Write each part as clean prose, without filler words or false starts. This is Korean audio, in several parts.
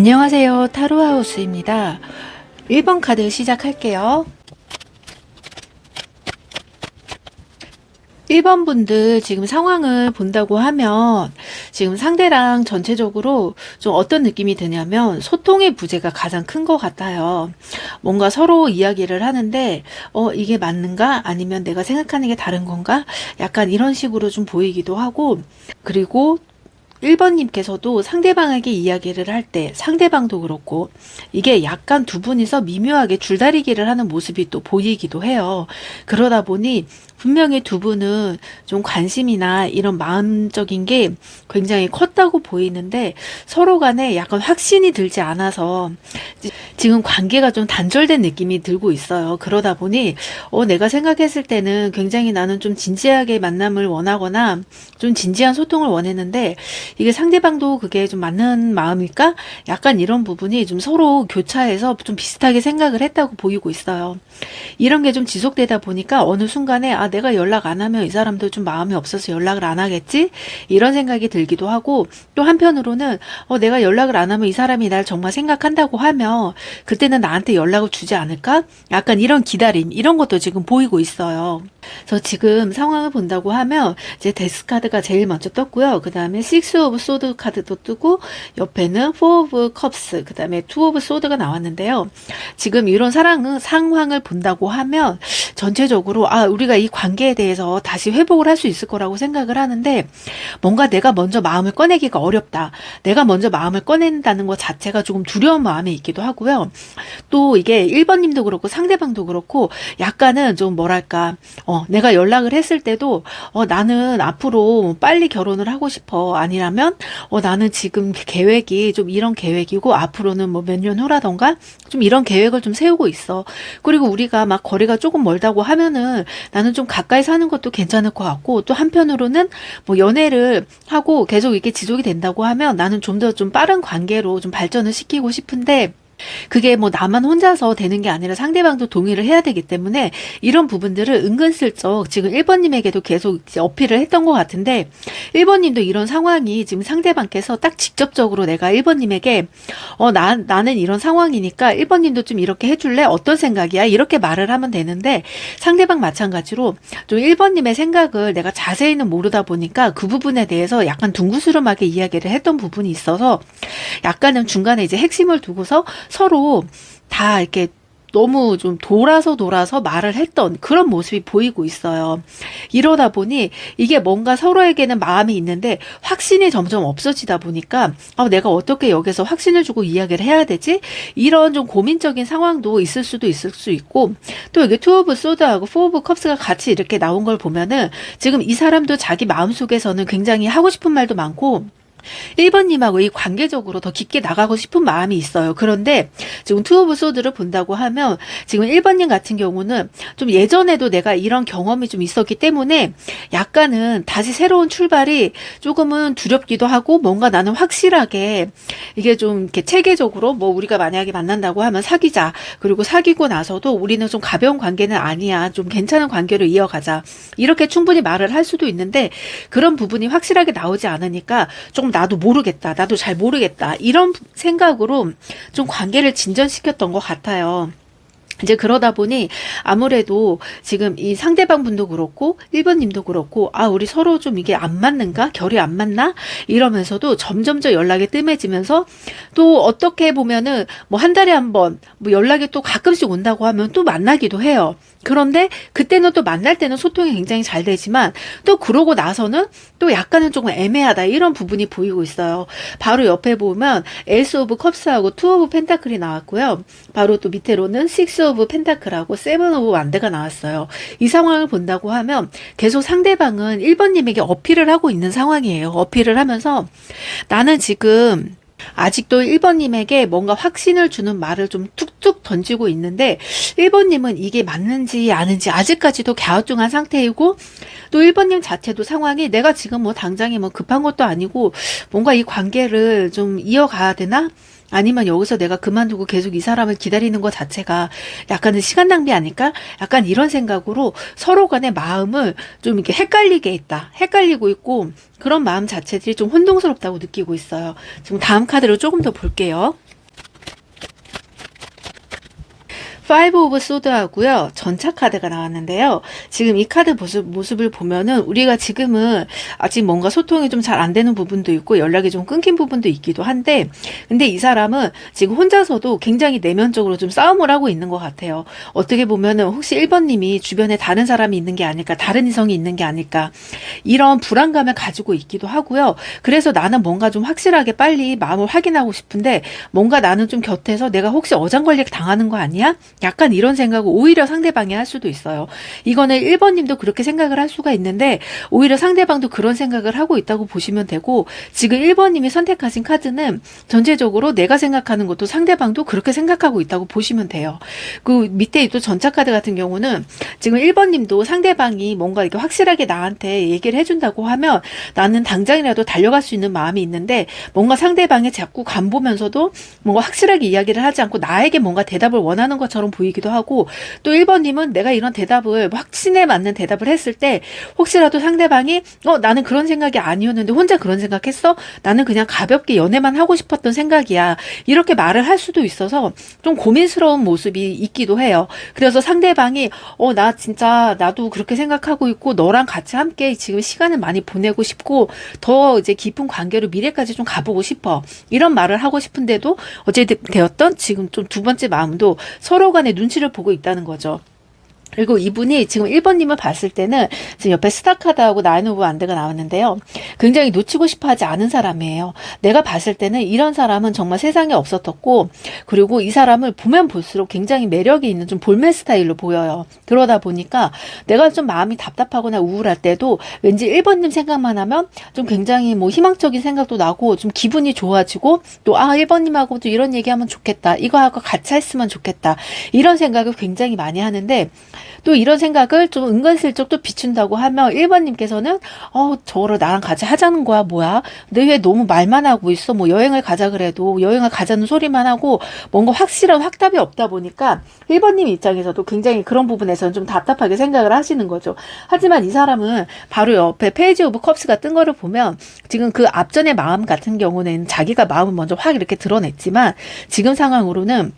안녕하세요. 타로하우스입니다. 1번 카드 시작할게요. 1번 분들 지금 상황을 본다고 하면 지금 상대랑 전체적으로 좀 어떤 느낌이 드냐면 소통의 부재가 가장 큰 것 같아요. 뭔가 서로 이야기를 하는데 이게 맞는가? 아니면 내가 생각하는 게 다른 건가? 약간 이런 식으로 좀 보이기도 하고, 그리고 1번님께서도 상대방에게 이야기를 할 때 상대방도 그렇고 이게 약간 두 분이서 미묘하게 줄다리기를 하는 모습이 또 보이기도 해요. 그러다 보니 분명히 두 분은 좀 관심이나 이런 마음적인 게 굉장히 컸다고 보이는데 서로 간에 약간 확신이 들지 않아서 지금 관계가 좀 단절된 느낌이 들고 있어요. 그러다 보니 내가 생각했을 때는 굉장히 나는 좀 진지하게 만남을 원하거나 좀 진지한 소통을 원했는데 이게 상대방도 그게 좀 맞는 마음일까? 약간 이런 부분이 좀 서로 교차해서 좀 비슷하게 생각을 했다고 보이고 있어요. 이런 게 좀 지속되다 보니까 어느 순간에 내가 연락 안 하면 이 사람도 좀 마음이 없어서 연락을 안 하겠지? 이런 생각이 들기도 하고, 또 한편으로는 내가 연락을 안 하면 이 사람이 날 정말 생각한다고 하면 그때는 나한테 연락을 주지 않을까? 약간 이런 기다림, 이런 것도 지금 보이고 있어요. 그래서 지금 상황을 본다고 하면 이제 데스 카드가 제일 먼저 떴고요. 그 다음에 6 오브 소드 카드도 뜨고 옆에는 4 오브 컵스, 그 다음에 2 오브 소드가 나왔는데요. 지금 이런 상황을 본다고 하면 전체적으로 우리가 이 관계에 대해서 다시 회복을 할 수 있을 거라고 생각을 하는데, 뭔가 내가 먼저 마음을 꺼내기가 어렵다. 내가 먼저 마음을 꺼낸다는 것 자체가 조금 두려운 마음이 있기도 하고요. 또 이게 1번님도 그렇고 상대방도 그렇고 약간은 좀 뭐랄까, 내가 연락을 했을 때도 나는 앞으로 빨리 결혼을 하고 싶어. 아니라면 나는 지금 계획이 좀 이런 계획이고 앞으로는 뭐 몇 년 후라던가 좀 이런 계획을 좀 세우고 있어. 그리고 우리가 막 거리가 조금 멀다고 하면은 나는 좀 가까이 사는 것도 괜찮을 것 같고, 또 한편으로는 뭐 연애를 하고 계속 이렇게 지속이 된다고 하면 나는 좀 더 좀 빠른 관계로 좀 발전을 시키고 싶은데, 그게 뭐 나만 혼자서 되는 게 아니라 상대방도 동의를 해야 되기 때문에 이런 부분들을 은근슬쩍 지금 1번님에게도 계속 이제 어필을 했던 것 같은데, 1번님도 이런 상황이 지금 상대방께서 딱 직접적으로 내가 1번님에게 나는 이런 상황이니까 1번님도 좀 이렇게 해줄래? 어떤 생각이야? 이렇게 말을 하면 되는데, 상대방 마찬가지로 좀 1번님의 생각을 내가 자세히는 모르다 보니까 그 부분에 대해서 약간 둥그스름하게 이야기를 했던 부분이 있어서 약간은 중간에 이제 핵심을 두고서 서로 다 이렇게 너무 좀 돌아서 말을 했던 그런 모습이 보이고 있어요. 이러다 보니 이게 뭔가 서로에게는 마음이 있는데 확신이 점점 없어지다 보니까 내가 어떻게 여기서 확신을 주고 이야기를 해야 되지? 이런 좀 고민적인 상황도 있을 수도 있을 수 있고, 또 이게 2 오브 소드하고 4 오브 컵스가 같이 이렇게 나온 걸 보면은 지금 이 사람도 자기 마음속에서는 굉장히 하고 싶은 말도 많고 1번님하고 이 관계적으로 더 깊게 나가고 싶은 마음이 있어요. 그런데 지금 2 오브 소드를 본다고 하면 지금 1번님 같은 경우는 좀 예전에도 내가 이런 경험이 좀 있었기 때문에 약간은 다시 새로운 출발이 조금은 두렵기도 하고, 뭔가 나는 확실하게 이게 좀 이렇게 체계적으로 뭐 우리가 만약에 만난다고 하면 사귀자. 그리고 사귀고 나서도 우리는 좀 가벼운 관계는 아니야. 좀 괜찮은 관계로 이어가자. 이렇게 충분히 말을 할 수도 있는데 그런 부분이 확실하게 나오지 않으니까 조금 나도 모르겠다. 나도 잘 모르겠다. 이런 생각으로 좀 관계를 진전시켰던 것 같아요. 이제 그러다 보니 아무래도 지금 이 상대방 분도 그렇고 1번님도 그렇고 우리 서로 좀 이게 안 맞는가? 결이 안 맞나? 이러면서도 점점점 연락이 뜸해지면서, 또 어떻게 보면은 뭐 한 달에 한 번 뭐 연락이 또 가끔씩 온다고 하면 또 만나기도 해요. 그런데 그때는 또 만날 때는 소통이 굉장히 잘 되지만 또 그러고 나서는 또 약간은 조금 애매하다, 이런 부분이 보이고 있어요. 바로 옆에 보면 에이스 오브 컵스하고 2 오브 펜타클이 나왔고요. 바로 또 밑에로는 6 오브 펜타클하고 7 오브 완드가 나왔어요. 이 상황을 본다고 하면 계속 상대방은 1번님에게 어필을 하고 있는 상황이에요. 어필을 하면서 나는 지금 아직도 1번님에게 뭔가 확신을 주는 말을 좀 툭툭 던지고 있는데 1번님은 이게 맞는지 아닌지 아직까지도 갸우뚱한 상태이고, 또 1번님 자체도 상황이 내가 지금 뭐 당장에 뭐 급한 것도 아니고 뭔가 이 관계를 좀 이어가야 되나? 아니면 여기서 내가 그만두고 계속 이 사람을 기다리는 것 자체가 약간은 시간 낭비 아닐까? 약간 이런 생각으로 서로 간의 마음을 좀 이렇게 헷갈리고 있고, 그런 마음 자체들이 좀 혼동스럽다고 느끼고 있어요. 지금 다음 카드를 조금 더 볼게요. 파이브 오브 소드하고요. 전차 카드가 나왔는데요. 지금 이 카드 모습을 보면은 우리가 지금은 아직 뭔가 소통이 좀 잘 안 되는 부분도 있고 연락이 좀 끊긴 부분도 있기도 한데, 근데 이 사람은 지금 혼자서도 굉장히 내면적으로 좀 싸움을 하고 있는 것 같아요. 어떻게 보면은 혹시 1번님이 주변에 다른 사람이 있는 게 아닐까, 다른 이성이 있는 게 아닐까, 이런 불안감을 가지고 있기도 하고요. 그래서 나는 뭔가 좀 확실하게 빨리 마음을 확인하고 싶은데 뭔가 나는 좀 곁에서 내가 혹시 어장관리 당하는 거 아니야? 약간 이런 생각을 오히려 상대방이 할 수도 있어요. 이거는 1번님도 그렇게 생각을 할 수가 있는데 오히려 상대방도 그런 생각을 하고 있다고 보시면 되고, 지금 1번님이 선택하신 카드는 전체적으로 내가 생각하는 것도 상대방도 그렇게 생각하고 있다고 보시면 돼요. 그 밑에 또 전차 카드 같은 경우는 지금 1번님도 상대방이 뭔가 이렇게 확실하게 나한테 얘기를 해준다고 하면 나는 당장이라도 달려갈 수 있는 마음이 있는데, 뭔가 상대방이 자꾸 간보면서도 뭔가 확실하게 이야기를 하지 않고 나에게 뭔가 대답을 원하는 것처럼 보이기도 하고, 또 1번님은 내가 이런 대답을 확신에 맞는 대답을 했을 때 혹시라도 상대방이 나는 그런 생각이 아니었는데 혼자 그런 생각했어? 나는 그냥 가볍게 연애만 하고 싶었던 생각이야, 이렇게 말을 할 수도 있어서 좀 고민스러운 모습이 있기도 해요. 그래서 상대방이 나 진짜 나도 그렇게 생각하고 있고 너랑 같이 함께 지금 시간을 많이 보내고 싶고 더 이제 깊은 관계로 미래까지 좀 가보고 싶어, 이런 말을 하고 싶은데도 어찌되었던 지금 좀 두 번째 마음도 서로 간의 눈치를 보고 있다는 거죠. 그리고 이분이 지금 1번님을 봤을 때는 지금 옆에 스타카드하고 나인 오브 완드가 나왔는데요. 굉장히 놓치고 싶어 하지 않은 사람이에요. 내가 봤을 때는 이런 사람은 정말 세상에 없었었고, 그리고 이 사람을 보면 볼수록 굉장히 매력이 있는 좀 볼매 스타일로 보여요. 그러다 보니까 내가 좀 마음이 답답하거나 우울할 때도 왠지 1번님 생각만 하면 좀 굉장히 뭐 희망적인 생각도 나고 좀 기분이 좋아지고, 또 1번님하고도 이런 얘기하면 좋겠다, 이거하고 같이 했으면 좋겠다, 이런 생각을 굉장히 많이 하는데, 또 이런 생각을 좀 은근슬쩍 또 비춘다고 하면 1번님께서는 저를 나랑 같이 하자는 거야 뭐야, 너 왜 너무 말만 하고 있어, 뭐 여행을 가자 그래도 여행을 가자는 소리만 하고 뭔가 확실한 확답이 없다 보니까 1번님 입장에서도 굉장히 그런 부분에서는 좀 답답하게 생각을 하시는 거죠. 하지만 이 사람은 바로 옆에 페이지 오브 컵스가 뜬 거를 보면 지금 그 앞전의 마음 같은 경우는 자기가 마음을 먼저 확 이렇게 드러냈지만 지금 상황으로는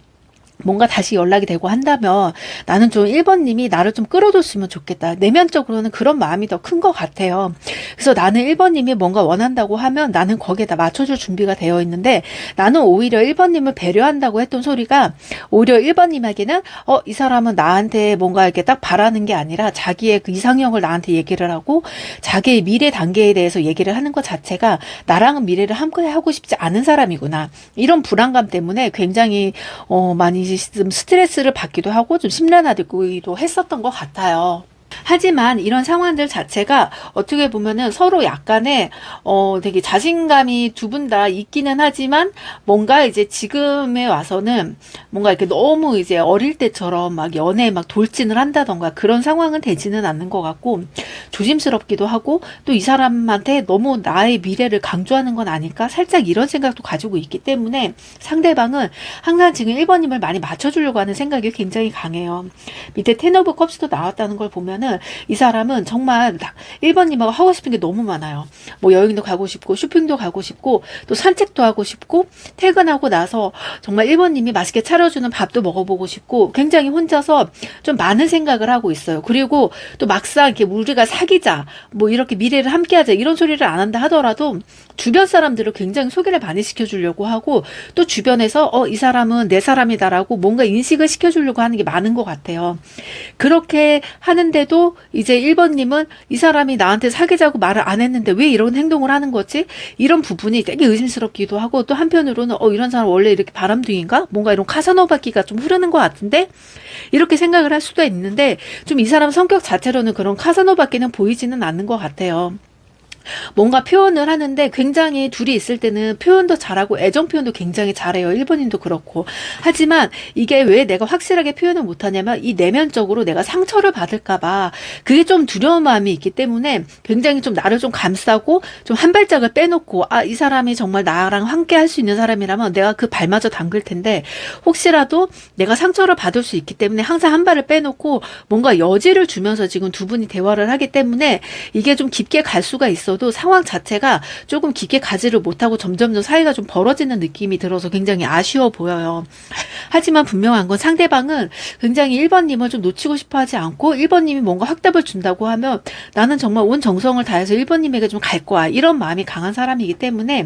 뭔가 다시 연락이 되고 한다면 나는 좀 1번님이 나를 좀 끌어줬으면 좋겠다, 내면적으로는 그런 마음이 더 큰 것 같아요. 그래서 나는 1번님이 뭔가 원한다고 하면 나는 거기에다 맞춰줄 준비가 되어 있는데, 나는 오히려 1번님을 배려한다고 했던 소리가 오히려 1번님에게는 이 사람은 나한테 뭔가 이렇게 딱 바라는 게 아니라 자기의 그 이상형을 나한테 얘기를 하고 자기의 미래 단계에 대해서 얘기를 하는 것 자체가 나랑은 미래를 함께 하고 싶지 않은 사람이구나, 이런 때문에 굉장히 많이 좀 스트레스를 받기도 하고 좀 심란하기도 했었던 것 같아요. 하지만 이런 상황들 자체가 어떻게 보면은 서로 약간의 되게 자신감이 두 분 다 있기는 하지만 뭔가 이제 지금에 와서는 뭔가 이렇게 너무 이제 어릴 때처럼 막 연애에 막 돌진을 한다던가 그런 상황은 되지는 않는 것 같고, 조심스럽기도 하고 또 이 사람한테 너무 나의 미래를 강조하는 건 아닐까, 살짝 이런 생각도 가지고 있기 때문에 상대방은 항상 지금 1번님을 많이 맞춰주려고 하는 생각이 굉장히 강해요. 밑에 텐 오브 컵스도 나왔다는 걸 보면은 이 사람은 정말 1번님하고 하고 싶은 게 너무 많아요. 뭐 여행도 가고 싶고 쇼핑도 가고 싶고 또 산책도 하고 싶고, 퇴근하고 나서 정말 1번님이 맛있게 차려주는 밥도 먹어보고 싶고, 굉장히 혼자서 좀 많은 생각을 하고 있어요. 그리고 또 막상 이렇게 우리가 사귀자, 뭐 이렇게 미래를 함께하자 이런 소리를 안 한다 하더라도 주변 사람들을 굉장히 소개를 많이 시켜주려고 하고, 또 주변에서 이 사람은 내 사람이다라고 뭔가 인식을 시켜주려고 하는 게 많은 것 같아요. 그렇게 하는데도 이제 1번님은 이 사람이 나한테 사귀자고 말을 안 했는데 왜 이런 행동을 하는 거지? 이런 부분이 되게 의심스럽기도 하고, 또 한편으로는 이런 사람 원래 이렇게 바람둥이인가? 뭔가 이런 카사노바기가 좀 흐르는 것 같은데? 이렇게 생각을 할 수도 있는데, 좀 이 사람 성격 자체로는 그런 카사노바기는 보이지는 않는 것 같아요. 뭔가 표현을 하는데 굉장히 둘이 있을 때는 표현도 잘하고 애정 표현도 굉장히 잘해요. 1번님도 그렇고. 하지만 이게 왜 내가 확실하게 표현을 못하냐면 이 내면적으로 내가 상처를 받을까봐 그게 좀 두려운 마음이 있기 때문에 굉장히 좀 나를 좀 감싸고 좀 한 발짝을 빼놓고, 이 사람이 정말 나랑 함께 할 수 있는 사람이라면 내가 그 발마저 담글 텐데 혹시라도 내가 상처를 받을 수 있기 때문에 항상 한 발을 빼놓고 뭔가 여지를 주면서 지금 두 분이 대화를 하기 때문에 이게 좀 깊게 갈 수가 있어요. 있어도 상황 자체가 조금 깊게 가지를 못하고 점점점 사이가 좀 벌어지는 느낌이 들어서 굉장히 아쉬워 보여요. 하지만 분명한 건 상대방은 굉장히 1번님을 좀 놓치고 싶어 하지 않고 1번님이 뭔가 확답을 준다고 하면 나는 정말 온 정성을 다해서 1번님에게 좀 갈 거야. 이런 마음이 강한 사람이기 때문에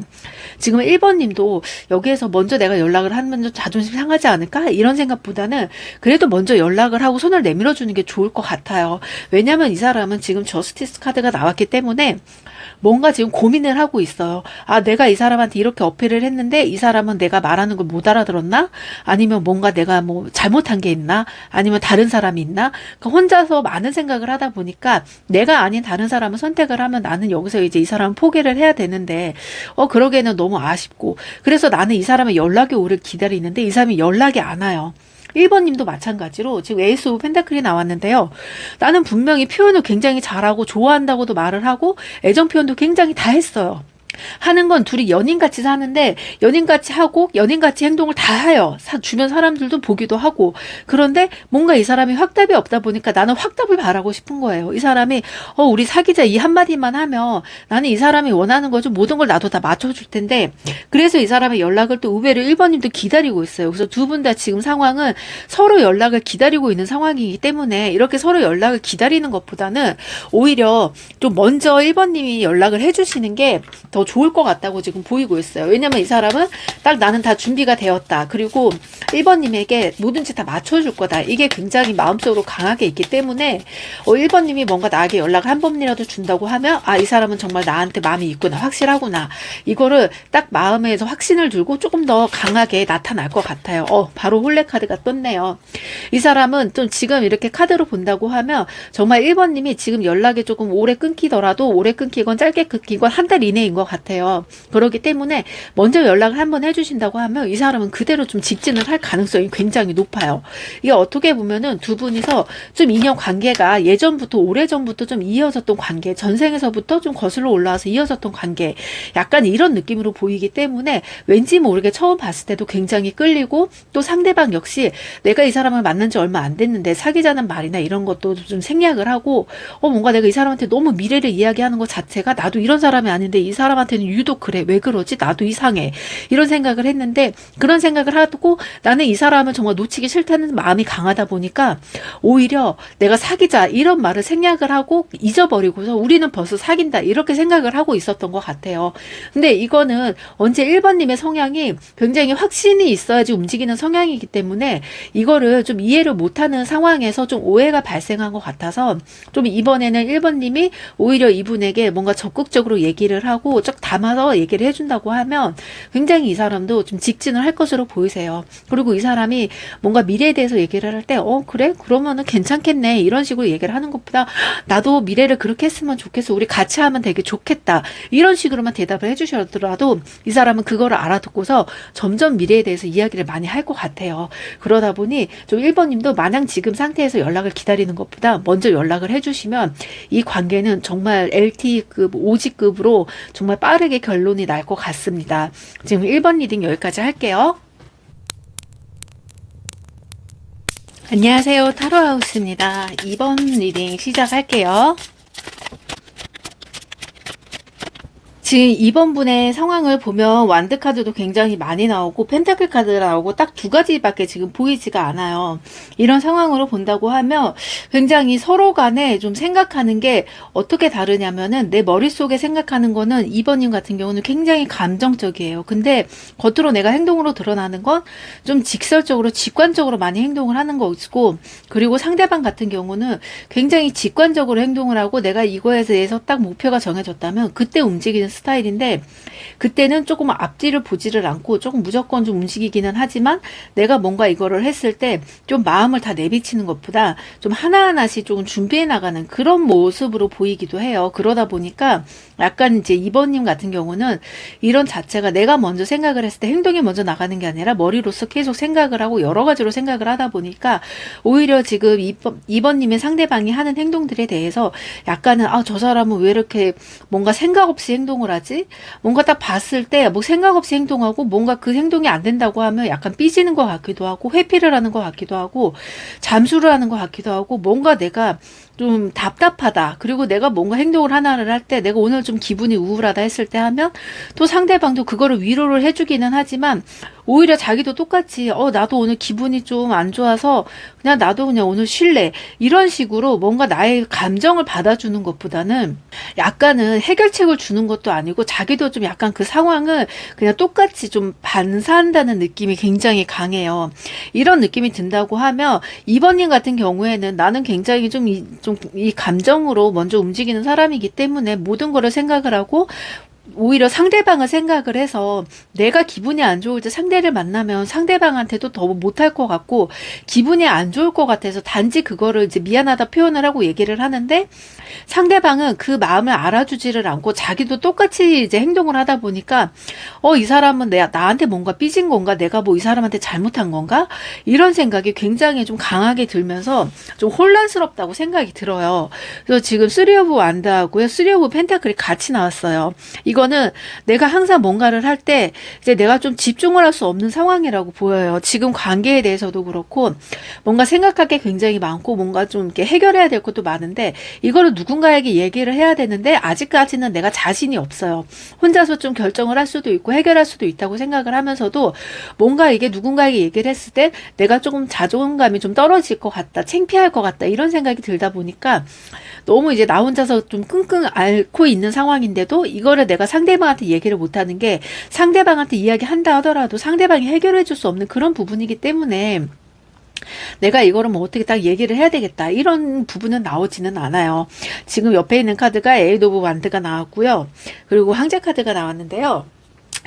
지금 1번님도 여기에서 먼저 내가 연락을 하면 좀 자존심 상하지 않을까? 이런 생각보다는 그래도 먼저 연락을 하고 손을 내밀어 주는 게 좋을 것 같아요. 왜냐면 이 사람은 지금 저스티스 카드가 나왔기 때문에 뭔가 지금 고민을 하고 있어요. 아, 내가 이 사람한테 이렇게 어필을 했는데 이 사람은 내가 말하는 걸 못 알아들었나? 아니면 뭔가 내가 뭐 잘못한 게 있나? 아니면 다른 사람이 있나? 그러니까 혼자서 많은 생각을 하다 보니까 내가 아닌 다른 사람을 선택을 하면 나는 여기서 이제 이 사람을 포기를 해야 되는데 그러기에는 너무 아쉽고 그래서 나는 이 사람의 연락이 오를 기다리는데 이 사람이 연락이 안 와요. 1번님도 마찬가지로 지금 에이스 오브 펜타클이 나왔는데요. 나는 분명히 표현을 굉장히 잘하고 좋아한다고도 말을 하고 애정 표현도 굉장히 다 했어요. 하는 건 둘이 연인같이 사는데 연인같이 하고 연인같이 행동을 다 해요. 주변 사람들도 보기도 하고 그런데 뭔가 이 사람이 확답이 없다 보니까 나는 확답을 바라고 싶은 거예요. 이 사람이 우리 사귀자 이 한마디만 하면 나는 이 사람이 원하는 거죠. 모든 걸 나도 다 맞춰줄 텐데 그래서 이 사람의 연락을 또 의외로 1번님도 기다리고 있어요. 그래서 두 분 다 지금 상황은 서로 연락을 기다리고 있는 상황이기 때문에 이렇게 서로 연락을 기다리는 것보다는 오히려 좀 먼저 1번님이 연락을 해주시는 게 더 좋을 것 같다고 지금 보이고 있어요. 왜냐면 이 사람은 딱 나는 다 준비가 되었다. 그리고 1번님에게 뭐든지 다 맞춰줄 거다. 이게 굉장히 마음속으로 강하게 있기 때문에 1번님이 뭔가 나에게 연락을 한 번이라도 준다고 하면 아, 이 사람은 정말 나한테 마음이 있구나. 확실하구나. 이거를 딱 마음에서 확신을 들고 조금 더 강하게 나타날 것 같아요. 바로 홀레 카드가 떴네요. 이 사람은 좀 지금 이렇게 카드로 본다고 하면 정말 1번님이 지금 연락이 조금 오래 끊기더라도 오래 끊기건 짧게 끊기건 한 달 이내인 것 같아요. 그렇기 때문에 먼저 연락을 한번 해주신다고 하면 이 사람은 그대로 좀 직진을 할 가능성이 굉장히 높아요. 이게 어떻게 보면은 두 분이서 좀 인연 관계가 예전부터 오래전부터 좀 이어졌던 관계, 전생에서부터 좀 거슬러 올라와서 이어졌던 관계, 약간 이런 느낌으로 보이기 때문에 왠지 모르게 처음 봤을 때도 굉장히 끌리고 또 상대방 역시 내가 이 사람을 만난 지 얼마 안 됐는데 사귀자는 말이나 이런 것도 좀 생략을 하고 뭔가 내가 이 사람한테 너무 미래를 이야기하는 것 자체가 나도 이런 사람이 아닌데 이 사람한테는 유독 그래. 왜 그러지? 나도 이상해. 이런 생각을 했는데 그런 생각을 하고 나는 이 사람을 정말 놓치기 싫다는 마음이 강하다 보니까 오히려 내가 사귀자 이런 말을 생략을 하고 잊어버리고서 우리는 벌써 사귄다 이렇게 생각을 하고 있었던 것 같아요. 근데 이거는 언제 1번님의 성향이 굉장히 확신이 있어야지 움직이는 성향이기 때문에 이거를 좀 이해를 못하는 상황에서 좀 오해가 발생한 것 같아서 좀 이번에는 1번님이 오히려 이분에게 뭔가 적극적으로 얘기를 하고 쭉 담아서 얘기를 해준다고 하면 굉장히 이 사람도 좀 직진을 할 것으로 보이세요. 그리고 이 사람이 뭔가 미래에 대해서 얘기를 할 때 그래? 그러면은 괜찮겠네. 이런 식으로 얘기를 하는 것보다 나도 미래를 그렇게 했으면 좋겠어. 우리 같이 하면 되게 좋겠다. 이런 식으로만 대답을 해주셔더라도 이 사람은 그거를 알아듣고서 점점 미래에 대해서 이야기를 많이 할 것 같아요. 그러다 보니 좀 1번님도 마냥 지금 상태에서 연락을 기다리는 것보다 먼저 연락을 해주시면 이 관계는 정말 LT급, OG급으로 정말 빠르게 결론이 날 것 같습니다. 지금 1번 리딩 여기까지 할게요. 안녕하세요. 타로하우스입니다. 2번 리딩 시작할게요. 지금 2번 분의 상황을 보면 완드 카드도 굉장히 많이 나오고 펜타클 카드가 나오고 딱 두 가지밖에 지금 보이지가 않아요. 이런 상황으로 본다고 하면 굉장히 서로 간에 좀 생각하는 게 어떻게 다르냐면은 내 머릿속에 생각하는 거는 2번님 같은 경우는 굉장히 감정적이에요. 근데 겉으로 내가 행동으로 드러나는 건 좀 직설적으로 직관적으로 많이 행동을 하는 거고 그리고 상대방 같은 경우는 굉장히 직관적으로 행동을 하고 내가 이거에 대해서 딱 목표가 정해졌다면 그때 움직이는 스타일인데 그때는 조금 앞뒤를 보지를 않고 조금 무조건 좀 움직이기는 하지만 내가 뭔가 이거를 했을 때 좀 마음을 다 내비치는 것보다 좀 하나하나씩 조금 준비해 나가는 그런 모습으로 보이기도 해요. 그러다 보니까 약간 이제 2번님 같은 경우는 이런 자체가 내가 먼저 생각을 했을 때 행동이 먼저 나가는 게 아니라 머리로서 계속 생각을 하고 여러 가지로 생각을 하다 보니까 오히려 지금 2번님의 상대방이 하는 행동들에 대해서 약간은 저 사람은 왜 이렇게 뭔가 생각 없이 행동을 하지? 뭔가 딱 봤을 때 뭐 생각 없이 행동하고 뭔가 그 행동이 안 된다고 하면 약간 삐지는 것 같기도 하고 회피를 하는 것 같기도 하고 잠수를 하는 것 같기도 하고 뭔가 내가 좀 답답하다. 그리고 내가 뭔가 행동을 하나를 할 때 내가 오늘 좀 기분이 우울하다 했을 때 하면 또 상대방도 그거를 위로를 해주기는 하지만 오히려 자기도 똑같이 나도 오늘 기분이 좀 안 좋아서 그냥 나도 그냥 오늘 쉴래. 이런 식으로 뭔가 나의 감정을 받아주는 것보다는 약간은 해결책을 주는 것도 아니고 자기도 좀 약간 그 상황을 그냥 똑같이 좀 반사한다는 느낌이 굉장히 강해요. 이런 느낌이 든다고 하면 이번님 같은 경우에는 나는 굉장히 좀 이 감정으로 먼저 움직이는 사람이기 때문에 모든 거를 생각을 하고 오히려 상대방을 생각을 해서 내가 기분이 안 좋을 때 상대를 만나면 상대방한테도 더 못할 것 같고 기분이 안 좋을 것 같아서 단지 그거를 이제 미안하다 표현을 하고 얘기를 하는데 상대방은 그 마음을 알아주지를 않고 자기도 똑같이 이제 행동을 하다 보니까 이 사람은 나한테 뭔가 삐진 건가? 내가 뭐 이 사람한테 잘못한 건가? 이런 생각이 굉장히 좀 강하게 들면서 좀 혼란스럽다고 생각이 들어요. 그래서 지금 3 오브 완드하고요. 3 오브 펜타클이 같이 나왔어요. 이거는 내가 항상 뭔가를 할 때 이제 내가 좀 집중을 할 수 없는 상황이라고 보여요. 지금 관계에 대해서도 그렇고 뭔가 생각할 게 굉장히 많고 뭔가 좀 이렇게 해결해야 될 것도 많은데 이거를 누군가에게 얘기를 해야 되는데 아직까지는 내가 자신이 없어요. 혼자서 좀 결정을 할 수도 있고 해결할 수도 있다고 생각을 하면서도 뭔가 이게 누군가에게 얘기를 했을 때 내가 조금 자존감이 좀 떨어질 것 같다, 창피할 것 같다 이런 생각이 들다 보니까 너무 이제 나 혼자서 좀 끙끙 앓고 있는 상황인데도 이거를 내가 상대방한테 얘기를 못하는 게 상대방한테 이야기한다 하더라도 상대방이 해결해 줄 수 없는 그런 부분이기 때문에 내가 이거를 뭐 어떻게 딱 얘기를 해야 되겠다 이런 부분은 나오지는 않아요. 지금 옆에 있는 카드가 에이드 오브 완드가 나왔고요. 그리고 황제 카드가 나왔는데요.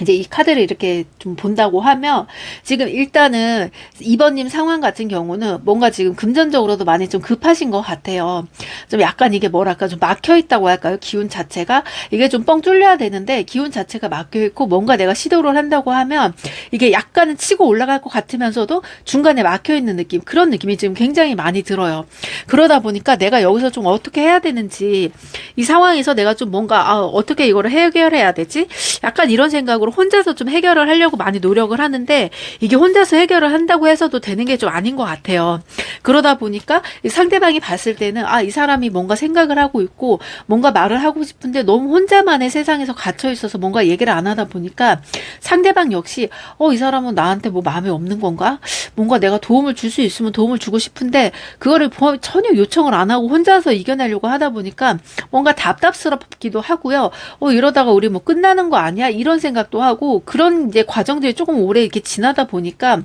이제 이 카드를 이렇게 좀 본다고 하면 지금 일단은 2번님 상황 같은 경우는 뭔가 지금 금전적으로도 많이 좀 급하신 것 같아요. 좀 약간 이게 뭐랄까 좀 막혀 있다고 할까요? 기운 자체가 이게 좀 뻥 뚫려야 되는데 기운 자체가 막혀 있고 뭔가 내가 시도를 한다고 하면 이게 약간은 치고 올라갈 것 같으면서도 중간에 막혀 있는 느낌 그런 느낌이 지금 굉장히 많이 들어요. 그러다 보니까 내가 여기서 좀 어떻게 해야 되는지 이 상황에서 내가 좀 뭔가 어떻게 이거를 해결해야 되지? 약간 이런 생각으로 혼자서 좀 해결을 하려고 많이 노력을 하는데 이게 혼자서 해결을 한다고 해서도 되는 게 좀 아닌 것 같아요. 그러다 보니까 상대방이 봤을 때는 이 사람이 뭔가 생각을 하고 있고 뭔가 말을 하고 싶은데 너무 혼자만의 세상에서 갇혀 있어서 뭔가 얘기를 안 하다 보니까 상대방 역시 이 사람은 나한테 뭐 마음이 없는 건가? 뭔가 내가 도움을 줄 수 있으면 도움을 주고 싶은데 그거를 전혀 요청을 안 하고 혼자서 이겨내려고 하다 보니까 뭔가 답답스럽기도 하고요. 이러다가 우리 뭐 끝나는 거 아니야? 이런 생각도 하고 그런 이제 과정들이 조금 오래 이렇게 지나다 보니까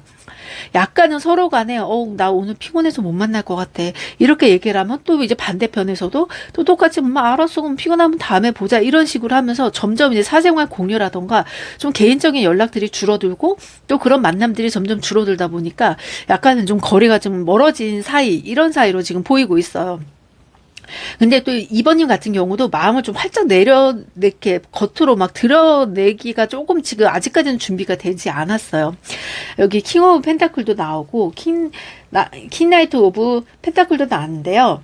약간은 서로 간에 나 오늘 피곤해서 못 만날 것 같아 이렇게 얘기를 하면 또 이제 반대편에서도 또 똑같이 알았어 그럼 피곤하면 다음에 보자 이런 식으로 하면서 점점 이제 사생활 공유라던가 좀 개인적인 연락들이 줄어들고 또 그런 만남들이 점점 줄어들다 보니까 약간은 좀 거리가 좀 멀어진 사이 이런 사이로 지금 보이고 있어요. 근데 또 2번님 같은 경우도 마음을 좀 활짝 이렇게 겉으로 막 드러내기가 조금 지금 아직까지는 준비가 되지 않았어요. 여기 킹 오브 펜타클도 나오고 킹 나이트 오브 펜타클도 나왔는데요.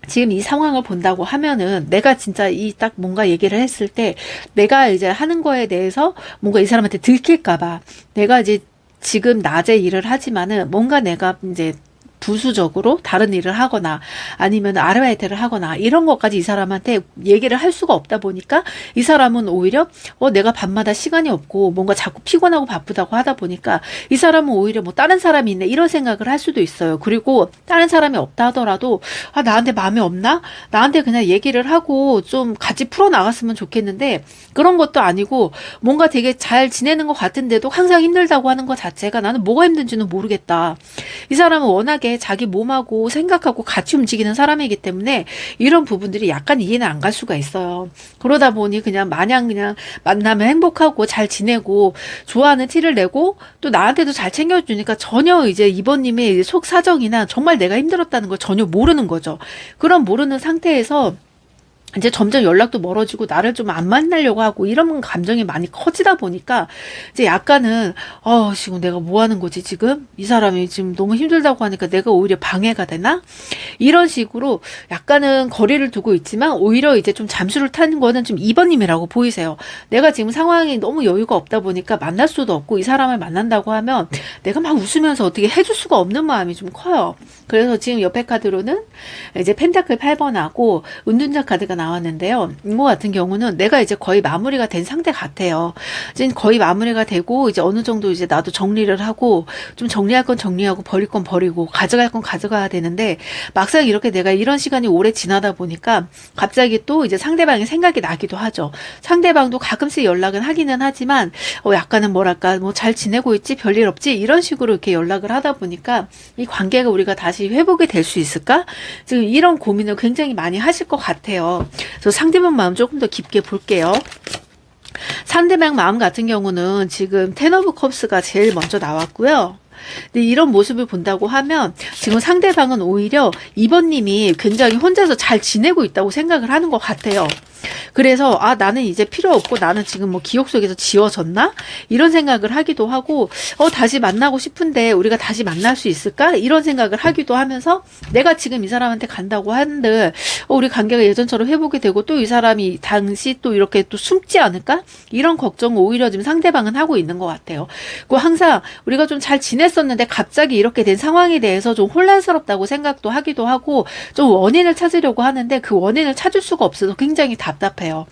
지금 이 상황을 본다고 하면은 내가 진짜 이 딱 뭔가 얘기를 했을 때 내가 이제 하는 거에 대해서 뭔가 이 사람한테 들킬까봐 내가 이제 지금 낮에 일을 하지만은 뭔가 내가 이제 부수적으로 다른 일을 하거나 아니면 아르바이트를 하거나 이런 것까지 이 사람한테 얘기를 할 수가 없다 보니까 이 사람은 오히려 내가 밤마다 시간이 없고 뭔가 자꾸 피곤하고 바쁘다고 하다 보니까 이 사람은 오히려 뭐 다른 사람이 있네 이런 생각을 할 수도 있어요. 그리고 다른 사람이 없다 하더라도 나한테 마음이 없나? 나한테 그냥 얘기를 하고 좀 같이 풀어나갔으면 좋겠는데 그런 것도 아니고 뭔가 되게 잘 지내는 것 같은데도 항상 힘들다고 하는 것 자체가 나는 뭐가 힘든지는 모르겠다. 이 사람은 워낙에 자기 몸하고 생각하고 같이 움직이는 사람이기 때문에 이런 부분들이 약간 이해는 안 갈 수가 있어요. 그러다 보니 그냥 마냥 그냥 만나면 행복하고 잘 지내고 좋아하는 티를 내고 또 나한테도 잘 챙겨주니까 전혀 이제 이번님의 속 사정이나 정말 내가 힘들었다는 걸 전혀 모르는 거죠. 그런 모르는 상태에서 이제 점점 연락도 멀어지고 나를 좀 안 만나려고 하고 이런 감정이 많이 커지다 보니까 이제 약간은 지금 내가 뭐 하는 거지 지금? 이 사람이 지금 너무 힘들다고 하니까 내가 오히려 방해가 되나? 이런 식으로 약간은 거리를 두고 있지만 오히려 이제 좀 잠수를 타는 거는 좀 2번님이라고 보이세요. 내가 지금 상황이 너무 여유가 없다 보니까 만날 수도 없고 이 사람을 만난다고 하면 내가 막 웃으면서 어떻게 해줄 수가 없는 마음이 좀 커요. 그래서 지금 옆에 카드로는 이제 펜타클 8번하고 은둔자 카드가 나왔는데요. 이거 같은 경우는 내가 이제 거의 마무리가 된 상태 같아요. 이제 거의 마무리가 되고 이제 어느 정도 이제 나도 정리를 하고 좀 정리할 건 정리하고 버릴 건 버리고 가져갈 건 가져가야 되는데 막상 이렇게 내가 이런 시간이 오래 지나다 보니까 갑자기 또 이제 상대방의 생각이 나기도 하죠. 상대방도 가끔씩 연락은 하기는 하지만 약간은 뭐랄까 뭐 잘 지내고 있지 별일 없지 이런 식으로 이렇게 연락을 하다 보니까 이 관계가 우리가 다시 회복이 될 수 있을까? 지금 이런 고민을 굉장히 많이 하실 것 같아요. 그래서 상대방 마음 조금 더 깊게 볼게요. 상대방 마음 같은 경우는 지금 텐 오브 컵스가 제일 먼저 나왔고요. 근데 이런 모습을 본다고 하면 지금 상대방은 오히려 2번님이 굉장히 혼자서 잘 지내고 있다고 생각을 하는 것 같아요. 그래서 나는 이제 필요 없고 나는 지금 뭐 기억 속에서 지워졌나? 이런 생각을 하기도 하고 다시 만나고 싶은데 우리가 다시 만날 수 있을까? 이런 생각을 하기도 하면서 내가 지금 이 사람한테 간다고 한들 우리 관계가 예전처럼 회복이 되고 또 이 사람이 당시 또 이렇게 또 숨지 않을까? 이런 걱정을 오히려 지금 상대방은 하고 있는 것 같아요. 그 항상 우리가 좀 잘 지냈었는데 갑자기 이렇게 된 상황에 대해서 좀 혼란스럽다고 생각도 하기도 하고 좀 원인을 찾으려고 하는데 그 원인을 찾을 수가 없어서 굉장히 답답해요.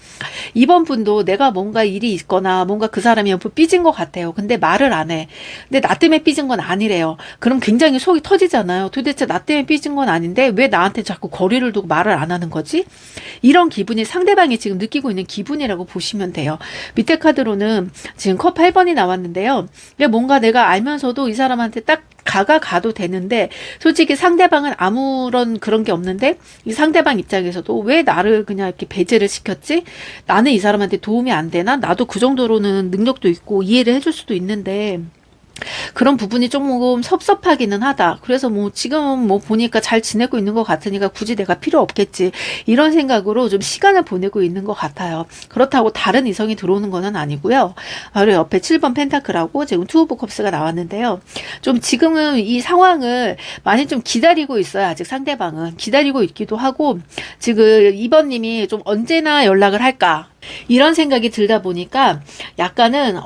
이번 분도 내가 뭔가 일이 있거나 뭔가 그 사람이 옆으로 삐진 것 같아요. 근데 말을 안 해. 근데 나 때문에 삐진 건 아니래요. 그럼 굉장히 속이 터지잖아요. 도대체 나 때문에 삐진 건 아닌데 왜 나한테 자꾸 거리를 두고 말을 안 하는 거지? 이런 기분이 상대방이 지금 느끼고 있는 기분이라고 보시면 돼요. 밑에 카드로는 지금 컵 8번이 나왔는데요. 뭔가 내가 알면서도 이 사람한테 딱 가도 되는데 솔직히 상대방은 아무런 그런 게 없는데 이 상대방 입장에서도 왜 나를 그냥 이렇게 배제를 시켰지? 나는 이 사람한테 도움이 안 되나? 나도 그 정도로는 능력도 있고 이해를 해줄 수도 있는데 그런 부분이 조금 섭섭하기는 하다. 그래서 뭐 지금 뭐 보니까 잘 지내고 있는 것 같으니까 굳이 내가 필요 없겠지. 이런 생각으로 좀 시간을 보내고 있는 것 같아요. 그렇다고 다른 이성이 들어오는 거는 아니고요. 바로 옆에 7번 펜타클하고 지금 투 오브 컵스가 나왔는데요. 좀 지금은 이 상황을 많이 좀 기다리고 있어요. 아직 상대방은. 기다리고 있기도 하고 지금 2번님이 좀 언제나 연락을 할까. 이런 생각이 들다 보니까 약간은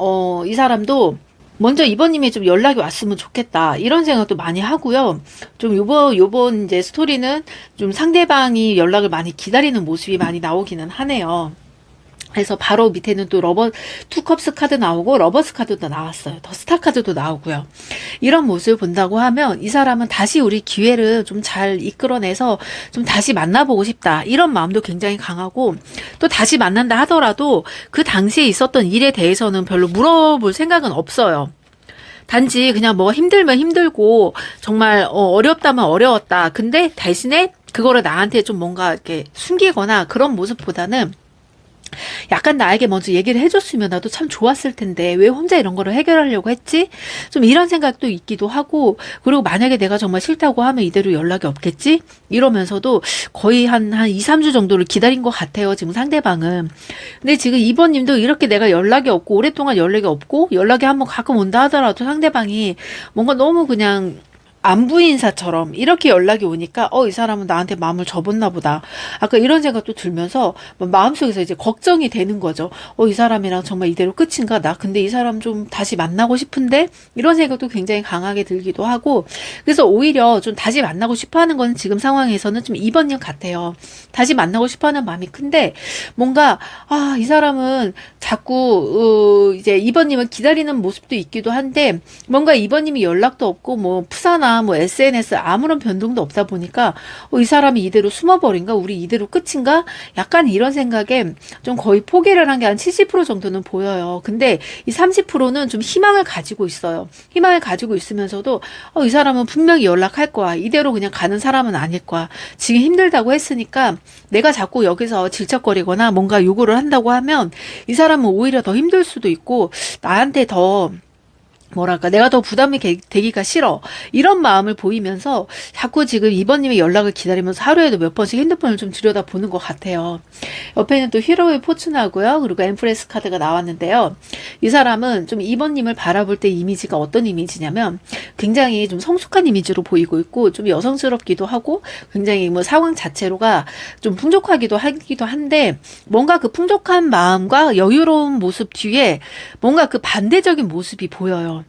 이 사람도 먼저 2번님이 좀 연락이 왔으면 좋겠다. 이런 생각도 많이 하고요. 좀 요번 이제 스토리는 좀 상대방이 연락을 많이 기다리는 모습이 많이 나오기는 하네요. 그래서 바로 밑에는 또 투컵스 카드 나오고 러버스 카드도 나왔어요. 더 스타 카드도 나오고요. 이런 모습을 본다고 하면 이 사람은 다시 우리 기회를 좀 잘 이끌어내서 좀 다시 만나보고 싶다. 이런 마음도 굉장히 강하고 또 다시 만난다 하더라도 그 당시에 있었던 일에 대해서는 별로 물어볼 생각은 없어요. 단지 그냥 뭐가 힘들면 힘들고 정말 어렵다면 어려웠다. 근데 대신에 그거를 나한테 좀 뭔가 이렇게 숨기거나 그런 모습보다는 약간 나에게 먼저 얘기를 해줬으면 나도 참 좋았을 텐데 왜 혼자 이런 거를 해결하려고 했지? 좀 이런 생각도 있기도 하고 그리고 만약에 내가 정말 싫다고 하면 이대로 연락이 없겠지? 이러면서도 거의 한 2, 3주 정도를 기다린 것 같아요. 지금 상대방은. 근데 지금 2번님도 이렇게 내가 연락이 없고 오랫동안 연락이 없고 연락이 한번 가끔 온다 하더라도 상대방이 뭔가 너무 그냥 안부 인사처럼 이렇게 연락이 오니까 이 사람은 나한테 마음을 접었나 보다. 아까 이런 생각도 들면서 마음속에서 이제 걱정이 되는 거죠. 이 사람이랑 정말 이대로 끝인가? 나 근데 이 사람 좀 다시 만나고 싶은데 이런 생각도 굉장히 강하게 들기도 하고 그래서 오히려 좀 다시 만나고 싶어하는 건 지금 상황에서는 좀 2번님 같아요. 다시 만나고 싶어하는 마음이 큰데 뭔가 이 사람은 자꾸 이제 2번님을 기다리는 모습도 있기도 한데 뭔가 2번님이 연락도 없고 뭐 푸사나 뭐 SNS 아무런 변동도 없다 보니까 이 사람이 이대로 숨어버린가? 우리 이대로 끝인가? 약간 이런 생각에 좀 거의 포기를 한 게 한 70% 정도는 보여요. 근데 이 30%는 좀 희망을 가지고 있어요. 희망을 가지고 있으면서도 이 사람은 분명히 연락할 거야. 이대로 그냥 가는 사람은 아닐 거야. 지금 힘들다고 했으니까 내가 자꾸 여기서 질척거리거나 뭔가 요구를 한다고 하면 이 사람은 오히려 더 힘들 수도 있고 나한테 더 뭐랄까, 내가 더 부담이 되기가 싫어. 이런 마음을 보이면서 자꾸 지금 이번님의 연락을 기다리면서 하루에도 몇 번씩 핸드폰을 좀 들여다보는 것 같아요. 옆에는 또 히로의 포춘하고요. 그리고 엠프레스 카드가 나왔는데요. 이 사람은 좀 이번님을 바라볼 때 이미지가 어떤 이미지냐면 굉장히 좀 성숙한 이미지로 보이고 있고 좀 여성스럽기도 하고 굉장히 뭐 상황 자체로가 좀 풍족하기도 한데 뭔가 그 풍족한 마음과 여유로운 모습 뒤에 뭔가 그 반대적인 모습이 보여요.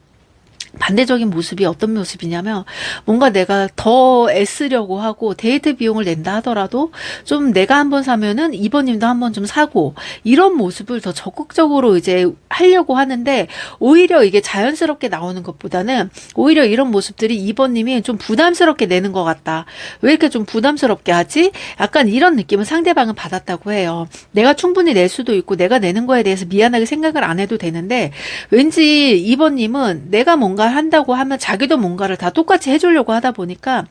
반대적인 모습이 어떤 모습이냐면 뭔가 내가 더 애쓰려고 하고 데이트 비용을 낸다 하더라도 좀 내가 한번 사면은 이번님도 한번 좀 사고 이런 모습을 더 적극적으로 이제 하려고 하는데 오히려 이게 자연스럽게 나오는 것보다는 오히려 이런 모습들이 이번님이 좀 부담스럽게 내는 것 같다. 왜 이렇게 좀 부담스럽게 하지? 약간 이런 느낌을 상대방은 받았다고 해요. 내가 충분히 낼 수도 있고 내가 내는 거에 대해서 미안하게 생각을 안 해도 되는데 왠지 이번님은 내가 뭔가 한다고 하면 자기도 뭔가를 다 똑같이 해주려고 하다 보니까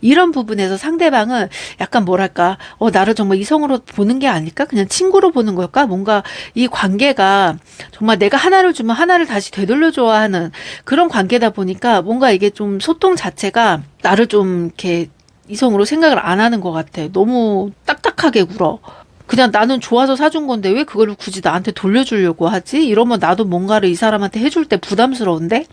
이런 부분에서 상대방은 약간 뭐랄까 나를 정말 이성으로 보는 게 아닐까? 그냥 친구로 보는 걸까? 뭔가 이 관계가 정말 내가 하나를 주면 하나를 다시 되돌려줘야 하는 그런 관계다 보니까 뭔가 이게 좀 소통 자체가 나를 좀 이렇게 이성으로 생각을 안 하는 것 같아. 너무 딱딱하게 굴어. 그냥 나는 좋아서 사준 건데 왜 그걸 굳이 나한테 돌려주려고 하지? 이러면 나도 뭔가를 이 사람한테 해줄 때 부담스러운데?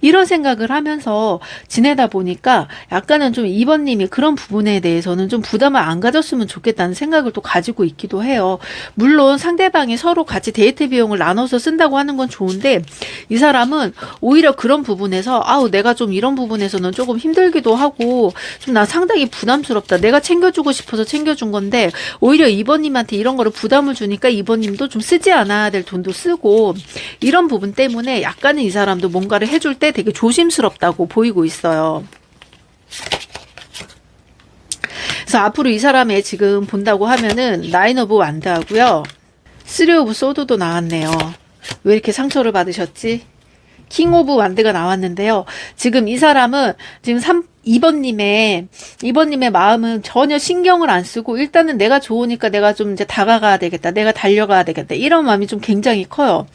이런 생각을 하면서 지내다 보니까 약간은 좀 이번님이 그런 부분에 대해서는 좀 부담을 안 가졌으면 좋겠다는 생각을 또 가지고 있기도 해요. 물론 상대방이 서로 같이 데이트 비용을 나눠서 쓴다고 하는 건 좋은데 이 사람은 오히려 그런 부분에서 내가 좀 이런 부분에서는 조금 힘들기도 하고 좀 나 상당히 부담스럽다. 내가 챙겨주고 싶어서 챙겨준 건데 오히려 이번님한테 이런 거를 부담을 주니까 이번님도 좀 쓰지 않아야 될 돈도 쓰고 이런 부분 때문에 약간은 이 사람도 뭔가를 해줄 때 되게 조심스럽다고 보이고 있어요. 그래서 앞으로 이 사람의 지금 본다고 하면은 나인 오브 완드 하고요. 쓰리 오브 소드도 나왔네요. 왜 이렇게 상처를 받으셨지? 킹 오브 완드가 나왔는데요. 지금 이 사람은 지금 2번님의 마음은 전혀 신경을 안 쓰고 일단은 내가 좋으니까 내가 좀 이제 다가가야 되겠다. 내가 달려가야 되겠다. 이런 마음이 좀 굉장히 커요.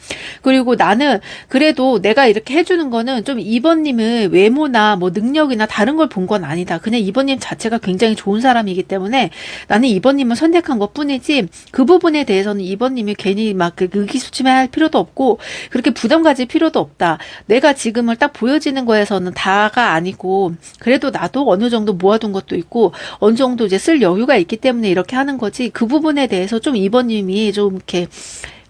그리고 나는 그래도 내가 이렇게 해주는 거는 좀 2번님의 외모나 뭐 능력이나 다른 걸 본 건 아니다. 그냥 2번님 자체가 굉장히 좋은 사람이기 때문에 나는 2번님을 선택한 것 뿐이지 그 부분에 대해서는 2번님이 괜히 막 의기소침해할 필요도 없고 그렇게 부담 가질 필요도 없다. 내가 지금을 딱 보여지는 거에서는 다가 아니고 그래도 나도 어느 정도 모아둔 것도 있고 어느 정도 이제 쓸 여유가 있기 때문에 이렇게 하는 거지 그 부분에 대해서 좀 이번님이 좀 이렇게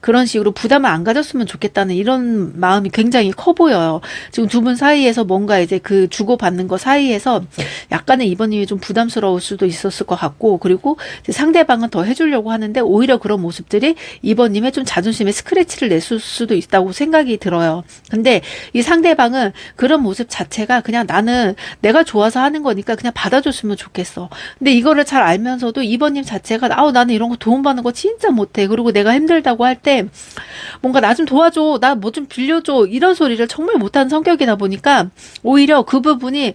그런 식으로 부담을 안 가졌으면 좋겠다는 이런 마음이 굉장히 커 보여요. 지금 두 분 사이에서 뭔가 이제 그 주고받는 거 사이에서 약간은 이번님이 좀 부담스러울 수도 있었을 것 같고 그리고 이제 상대방은 더 해주려고 하는데 오히려 그런 모습들이 이번님의 좀 자존심에 스크래치를 냈을 수도 있다고 생각이 들어요. 근데 이 상대방은 그런 모습 자체가 그냥 나는 내가 좋아서 하는 거니까 그냥 받아줬으면 좋겠어. 근데 이거를 잘 알면서도 이번님 자체가 나는 이런 거 도움받는 거 진짜 못해. 그리고 내가 힘들다고 할 때 뭔가 나 좀 도와줘, 나 뭐 좀 빌려줘 이런 소리를 정말 못하는 성격이다 보니까 오히려 그 부분이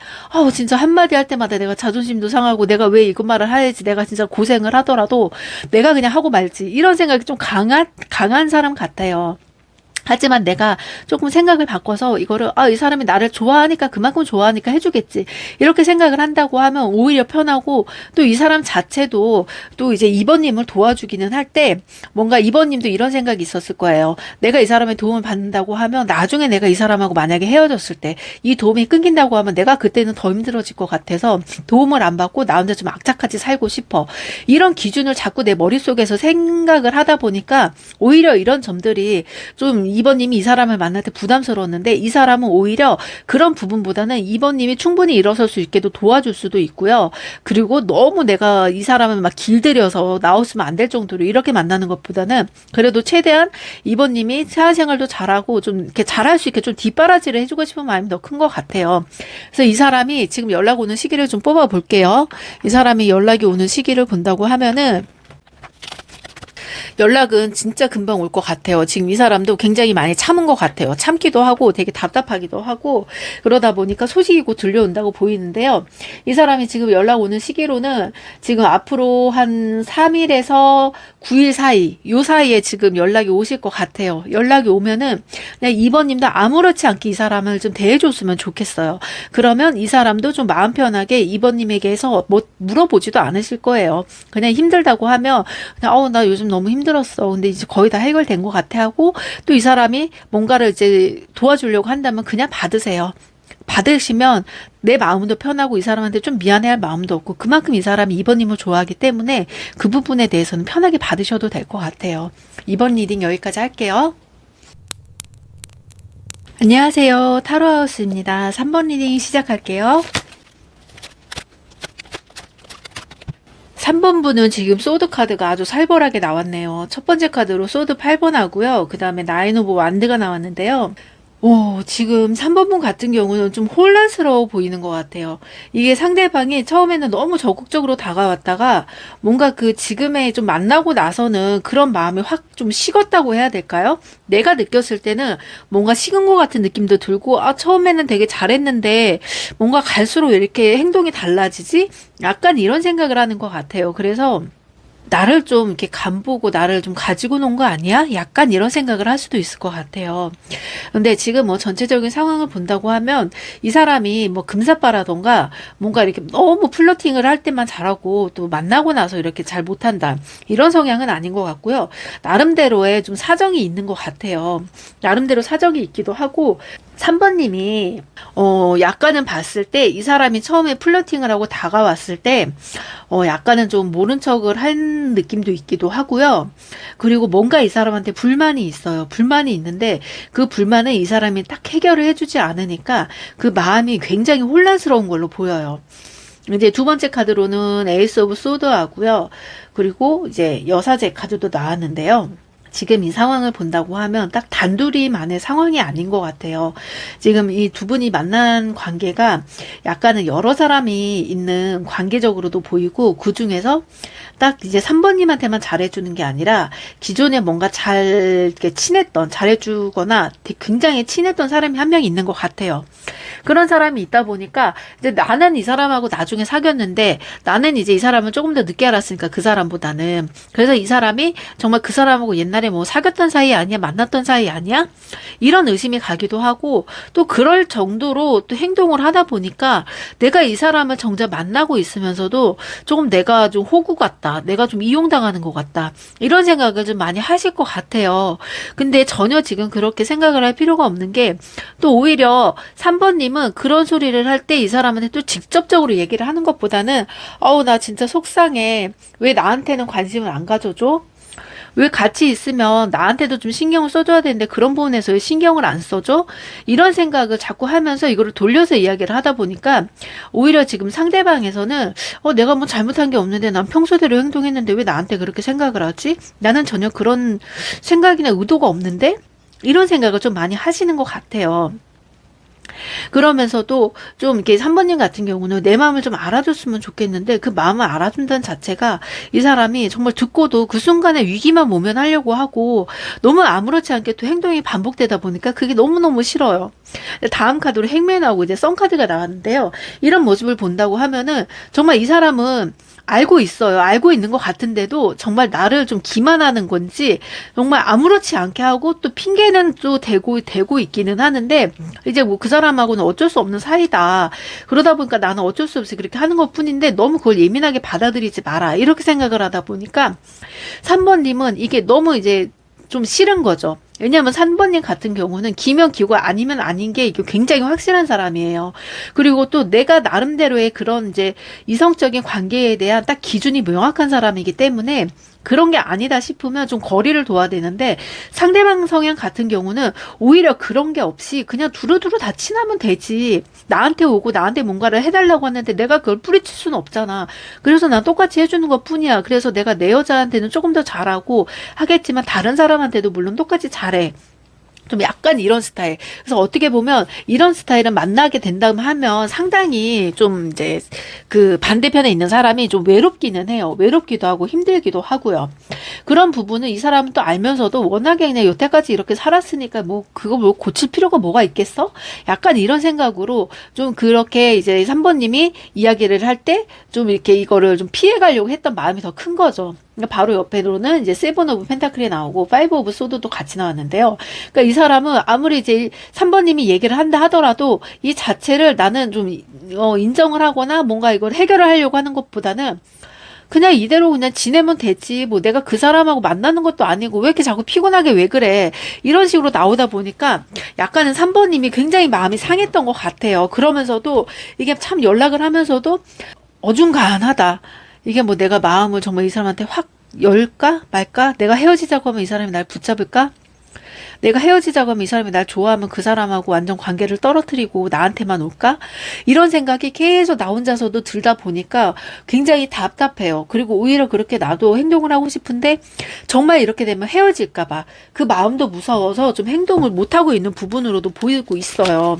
진짜 한마디 할 때마다 내가 자존심도 상하고 내가 왜 이거 말을 해야지 내가 진짜 고생을 하더라도 내가 그냥 하고 말지 이런 생각이 좀 강한 사람 같아요. 하지만 내가 조금 생각을 바꿔서 이거를 이 사람이 나를 좋아하니까 그만큼 좋아하니까 해주겠지 이렇게 생각을 한다고 하면 오히려 편하고 또 이 사람 자체도 또 이제 2번님을 도와주기는 할 때 뭔가 2번님도 이런 생각이 있었을 거예요. 내가 이 사람의 도움을 받는다고 하면 나중에 내가 이 사람하고 만약에 헤어졌을 때 이 도움이 끊긴다고 하면 내가 그때는 더 힘들어질 것 같아서 도움을 안 받고 나 혼자 좀 악착같이 살고 싶어. 이런 기준을 자꾸 내 머릿속에서 생각을 하다 보니까 오히려 이런 점들이 좀 2번님이 이 사람을 만날 때 부담스러웠는데 이 사람은 오히려 그런 부분보다는 2번님이 충분히 일어설 수 있게도 도와줄 수도 있고요. 그리고 너무 내가 이 사람을 막 길들여서 나왔으면 안 될 정도로 이렇게 만나는 것보다는 그래도 최대한 2번님이 사회생활도 잘하고 좀 이렇게 잘할 수 있게 좀 뒷바라지를 해주고 싶은 마음이 더 큰 것 같아요. 그래서 이 사람이 지금 연락 오는 시기를 좀 뽑아 볼게요. 이 사람이 연락이 오는 시기를 본다고 하면은 연락은 진짜 금방 올 것 같아요. 지금 이 사람도 굉장히 많이 참은 것 같아요. 참기도 하고 되게 답답하기도 하고 그러다 보니까 소식이 곧 들려온다고 보이는데요. 이 사람이 지금 연락 오는 시기로는 지금 앞으로 한 3일에서 9일 사이, 요 사이에 지금 연락이 오실 것 같아요. 연락이 오면은 그냥 2번님도 아무렇지 않게 이 사람을 좀 대해줬으면 좋겠어요. 그러면 이 사람도 좀 마음 편하게 2번님에게서 뭐 물어보지도 않으실 거예요. 그냥 힘들다고 하면 그냥 나 요즘 너무 힘들었어. 근데 이제 거의 다 해결된 것 같아 하고 또 이 사람이 뭔가를 이제 도와주려고 한다면 그냥 받으세요. 받으시면 내 마음도 편하고 이 사람한테 좀 미안해할 마음도 없고 그만큼 이 사람이 2번님을 좋아하기 때문에 그 부분에 대해서는 편하게 받으셔도 될 것 같아요. 2번 리딩 여기까지 할게요. 안녕하세요. 타로하우스입니다. 3번 리딩 시작할게요. 3번 분은 지금 소드 카드가 아주 살벌하게 나왔네요. 첫 번째 카드로 소드 8번 하고요. 그 다음에 나인 오브 완드가 나왔는데요. 지금 3번 분 같은 경우는 좀 혼란스러워 보이는 것 같아요. 이게 상대방이 처음에는 너무 적극적으로 다가왔다가 뭔가 그 지금에 좀 만나고 나서는 그런 마음이 확 좀 식었다고 해야 될까요? 내가 느꼈을 때는 뭔가 식은 것 같은 느낌도 들고, 처음에는 되게 잘했는데 뭔가 갈수록 왜 이렇게 행동이 달라지지? 약간 이런 생각을 하는 것 같아요. 그래서 나를 좀 이렇게 간보고 나를 좀 가지고 논 거 아니야? 약간 이런 생각을 할 수도 있을 것 같아요. 근데 지금 뭐 전체적인 상황을 본다고 하면 이 사람이 뭐 금사빠라던가 뭔가 이렇게 너무 플러팅을 할 때만 잘하고 또 만나고 나서 이렇게 잘 못한다. 이런 성향은 아닌 것 같고요. 나름대로의 좀 사정이 있는 것 같아요. 나름대로 사정이 있기도 하고 3번님이 약간은 봤을 때 이 사람이 처음에 플러팅을 하고 다가왔을 때 약간은 좀 모른 척을 한 느낌도 있기도 하고요. 그리고 뭔가 이 사람한테 불만이 있어요. 불만이 있는데 그 불만을 이 사람이 딱 해결을 해주지 않으니까 그 마음이 굉장히 혼란스러운 걸로 보여요. 이제 두 번째 카드로는 에이스 오브 소드 하고요. 그리고 이제 여사제 카드도 나왔는데요. 지금 이 상황을 본다고 하면 딱 단둘이만의 상황이 아닌 것 같아요. 지금 이 두 분이 만난 관계가 약간은 여러 사람이 있는 관계적으로도 보이고 그 중에서 딱 이제 3번님한테만 잘해주는 게 아니라 기존에 뭔가 잘 이렇게 친했던, 잘해주거나 굉장히 친했던 사람이 한 명 있는 것 같아요. 그런 사람이 있다 보니까 이제 나는 이 사람하고 나중에 사귀었는데 나는 이제 이 사람을 조금 더 늦게 알았으니까 그 사람보다는 그래서 이 사람이 정말 그 사람하고 옛날에 뭐 사귀었던 사이 아니야? 만났던 사이 아니야? 이런 의심이 가기도 하고 또 그럴 정도로 또 행동을 하다 보니까 내가 이 사람을 정작 만나고 있으면서도 조금 내가 좀 호구 같다. 내가 좀 이용당하는 것 같다. 이런 생각을 좀 많이 하실 것 같아요. 근데 전혀 지금 그렇게 생각을 할 필요가 없는 게 또 오히려 3번님은 그런 소리를 할 때 이 사람한테 또 직접적으로 얘기를 하는 것보다는 나 진짜 속상해. 왜 나한테는 관심을 안 가져줘? 왜 같이 있으면 나한테도 좀 신경을 써줘야 되는데 그런 부분에서 왜 신경을 안 써줘? 이런 생각을 자꾸 하면서 이거를 돌려서 이야기를 하다 보니까 오히려 지금 상대방에서는 내가 뭐 잘못한 게 없는데 난 평소대로 행동했는데 왜 나한테 그렇게 생각을 하지? 나는 전혀 그런 생각이나 의도가 없는데? 이런 생각을 좀 많이 하시는 것 같아요. 그러면서도 좀 이렇게 3번님 같은 경우는 내 마음을 좀 알아줬으면 좋겠는데 그 마음을 알아준다는 자체가 이 사람이 정말 듣고도 그 순간에 위기만 모면하려고 하고 너무 아무렇지 않게 또 행동이 반복되다 보니까 그게 너무너무 싫어요. 다음 카드로 행맨 나오고 이제 썬 카드가 나왔는데요. 이런 모습을 본다고 하면은 정말 이 사람은 알고 있어요. 알고 있는 것 같은데도 정말 나를 좀 기만하는 건지 정말 아무렇지 않게 하고 또 핑계는 또 대고 있기는 하는데 이제 뭐 그 사람하고는 어쩔 수 없는 사이다. 그러다 보니까 나는 어쩔 수 없이 그렇게 하는 것 뿐인데 너무 그걸 예민하게 받아들이지 마라. 이렇게 생각을 하다 보니까 3번님은 이게 너무 이제 좀 싫은 거죠. 왜냐하면 3번님 같은 경우는 기면 기고 아니면 아닌 게 이게 굉장히 확실한 사람이에요. 그리고 또 내가 나름대로의 그런 이제 이성적인 관계에 대한 딱 기준이 명확한 사람이기 때문에 그런 게 아니다 싶으면 좀 거리를 둬야 되는데 상대방 성향 같은 경우는 오히려 그런 게 없이 그냥 두루두루 다 친하면 되지. 나한테 오고 나한테 뭔가를 해달라고 하는데 내가 그걸 뿌리칠 수는 없잖아. 그래서 난 똑같이 해주는 것 뿐이야. 그래서 내가 내 여자한테는 조금 더 잘하고 하겠지만 다른 사람한테도 물론 똑같이 잘해. 좀 약간 이런 스타일. 그래서 어떻게 보면 이런 스타일은 만나게 된다면 하면 상당히 좀 이제 그 반대편에 있는 사람이 좀 외롭기는 해요. 외롭기도 하고 힘들기도 하고요. 그런 부분은 이 사람은 또 알면서도 워낙에 그냥 여태까지 이렇게 살았으니까 뭐 그거 뭐 고칠 필요가 뭐가 있겠어? 약간 이런 생각으로 좀 그렇게 이제 3번님이 이야기를 할 때 좀 이렇게 이거를 좀 피해 가려고 했던 마음이 더 큰 거죠. 그러니까 바로 옆에로는 이제 세븐 오브 펜타클이 나오고 파이브 오브 소드도 같이 나왔는데요. 그러니까 이 사람은 아무리 이제 3번님이 얘기를 한다 하더라도 이 자체를 나는 좀 인정을 하거나 뭔가 이걸 해결을 하려고 하는 것보다는 그냥 이대로 그냥 지내면 되지. 뭐 내가 그 사람하고 만나는 것도 아니고 왜 이렇게 자꾸 피곤하게 왜 그래. 이런 식으로 나오다 보니까 약간은 3번님이 굉장히 마음이 상했던 것 같아요. 그러면서도 이게 참 연락을 하면서도 어중간하다. 이게 뭐 내가 마음을 정말 이 사람한테 확 열까 말까? 내가 헤어지자고 하면 이 사람이 날 붙잡을까? 내가 헤어지자고 하면 이 사람이 날 좋아하면 그 사람하고 완전 관계를 떨어뜨리고 나한테만 올까? 이런 생각이 계속 나 혼자서도 들다 보니까 굉장히 답답해요. 그리고 오히려 그렇게 나도 행동을 하고 싶은데 정말 이렇게 되면 헤어질까 봐 그 마음도 무서워서 좀 행동을 못하고 있는 부분으로도 보이고 있어요.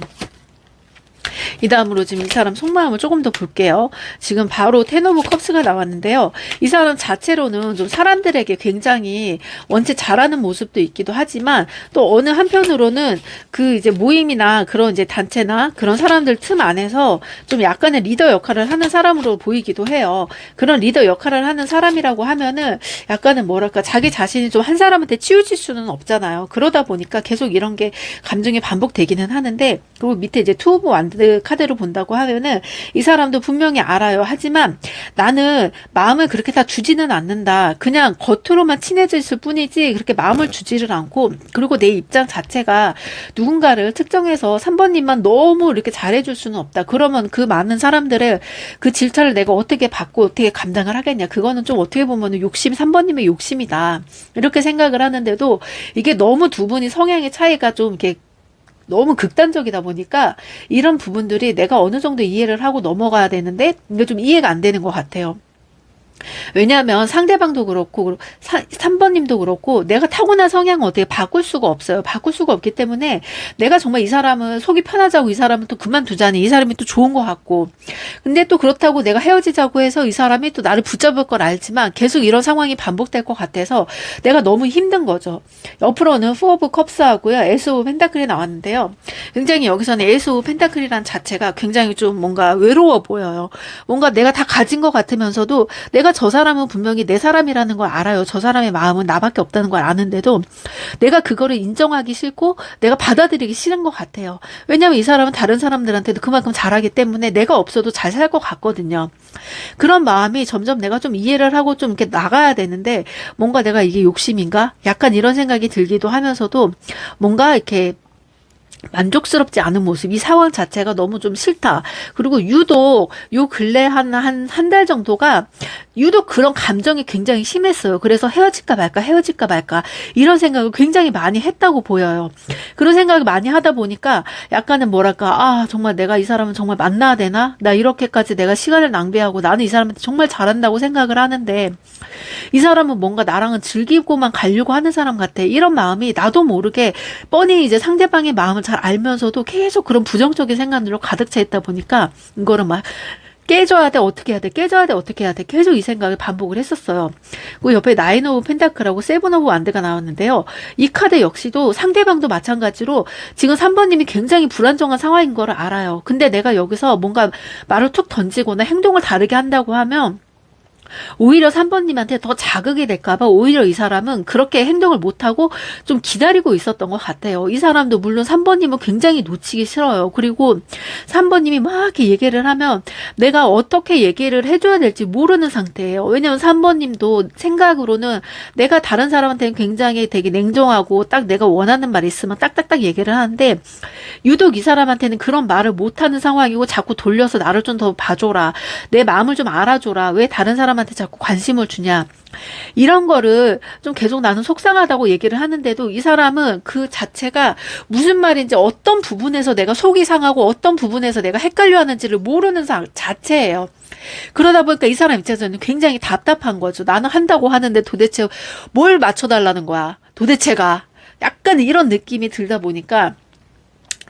이 다음으로 지금 이 사람 속마음을 조금 더 볼게요. 지금 바로 텐 오브 컵스가 나왔는데요. 이 사람 자체로는 좀 사람들에게 굉장히 원체 잘하는 모습도 있기도 하지만 또 어느 한편으로는 그 이제 모임이나 그런 이제 단체나 그런 사람들 틈 안에서 좀 약간의 리더 역할을 하는 사람으로 보이기도 해요. 그런 리더 역할을 하는 사람이라고 하면은 약간은 뭐랄까 자기 자신이 좀 한 사람한테 치우칠 수는 없잖아요. 그러다 보니까 계속 이런 게 감정이 반복되기는 하는데 그리고 밑에 이제 투 오브 완드 카드를 본다고 하면은 이 사람도 분명히 알아요. 하지만 나는 마음을 그렇게 다 주지는 않는다. 그냥 겉으로만 친해졌을 뿐이지 그렇게 마음을 주지를 않고 그리고 내 입장 자체가 누군가를 특정해서 3번님만 너무 이렇게 잘해줄 수는 없다. 그러면 그 많은 사람들의 그 질타를 내가 어떻게 받고 어떻게 감당을 하겠냐. 그거는 좀 어떻게 보면 욕심 3번님의 욕심이다. 이렇게 생각을 하는데도 이게 너무 두 분이 성향의 차이가 좀 이렇게 너무 극단적이다 보니까 이런 부분들이 내가 어느 정도 이해를 하고 넘어가야 되는데 이게 좀 이해가 안 되는 것 같아요. 왜냐하면 상대방도 그렇고 3번님도 그렇고 내가 타고난 성향은 어떻게 바꿀 수가 없어요. 바꿀 수가 없기 때문에 내가 정말 이 사람은 속이 편하자고 이 사람은 또 그만두자니 이 사람이 또 좋은 것 같고 근데 또 그렇다고 내가 헤어지자고 해서 이 사람이 또 나를 붙잡을 걸 알지만 계속 이런 상황이 반복될 것 같아서 내가 너무 힘든 거죠. 옆으로는 포 오브 컵스하고요. 에이스 오브 펜타클이 나왔는데요. 굉장히 여기서는 에이스 오브 펜타클이란 자체가 굉장히 좀 뭔가 외로워 보여요. 뭔가 내가 다 가진 것 같으면서도 내가 저 사람은 분명히 내 사람이라는 걸 알아요. 저 사람의 마음은 나밖에 없다는 걸 아는데도 내가 그거를 인정하기 싫고 내가 받아들이기 싫은 것 같아요. 왜냐하면 이 사람은 다른 사람들한테도 그만큼 잘하기 때문에 내가 없어도 잘 살 것 같거든요. 그런 마음이 점점 내가 좀 이해를 하고 좀 이렇게 나가야 되는데 뭔가 내가 이게 욕심인가? 약간 이런 생각이 들기도 하면서도 뭔가 이렇게 만족스럽지 않은 모습, 이 상황 자체가 너무 좀 싫다. 그리고 유독 요 근래 한 달 정도가 유독 그런 감정이 굉장히 심했어요. 그래서 헤어질까 말까 이런 생각을 굉장히 많이 했다고 보여요. 그런 생각을 많이 하다 보니까 약간은 뭐랄까 정말 내가 이 사람은 정말 만나야 되나? 나 이렇게까지 내가 시간을 낭비하고 나는 이 사람한테 정말 잘한다고 생각을 하는데 이 사람은 뭔가 나랑은 즐기고만 가려고 하는 사람 같아. 이런 마음이 나도 모르게 뻔히 이제 상대방의 마음을 잘 알면서도 계속 그런 부정적인 생각들로 가득 차 있다 보니까 이거를 막 깨져야 돼 어떻게 해야 돼 깨져야 돼 어떻게 해야 돼 계속 이 생각을 반복을 했었어요. 그리고 옆에 나인 오브 펜타클하고 세븐 오브 완드가 나왔는데요. 이 카드 역시도 상대방도 마찬가지로 지금 3번님이 굉장히 불안정한 상황인 거를 알아요. 근데 내가 여기서 뭔가 말을 툭 던지거나 행동을 다르게 한다고 하면 오히려 3번님한테 더 자극이 될까봐 오히려 이 사람은 그렇게 행동을 못하고 좀 기다리고 있었던 것 같아요. 이 사람도 물론 3번님은 굉장히 놓치기 싫어요. 그리고 3번님이 막 이렇게 얘기를 하면 내가 어떻게 얘기를 해줘야 될지 모르는 상태예요. 왜냐면 3번님도 생각으로는 내가 다른 사람한테는 굉장히 되게 냉정하고 딱 내가 원하는 말이 있으면 딱딱딱 얘기를 하는데 유독 이 사람한테는 그런 말을 못하는 상황이고 자꾸 돌려서 나를 좀 더 봐줘라. 내 마음을 좀 알아줘라. 왜 다른 사람한테 자꾸 관심을 주냐. 이런 거를 좀 계속 나는 속상하다고 얘기를 하는데도 이 사람은 그 자체가 무슨 말인지 어떤 부분에서 내가 속이 상하고 어떤 부분에서 내가 헷갈려 하는지를 모르는 자체예요. 그러다 보니까 이 사람 입장에서는 굉장히 답답한 거죠. 나는 한다고 하는데 도대체 뭘 맞춰달라는 거야. 도대체가. 약간 이런 느낌이 들다 보니까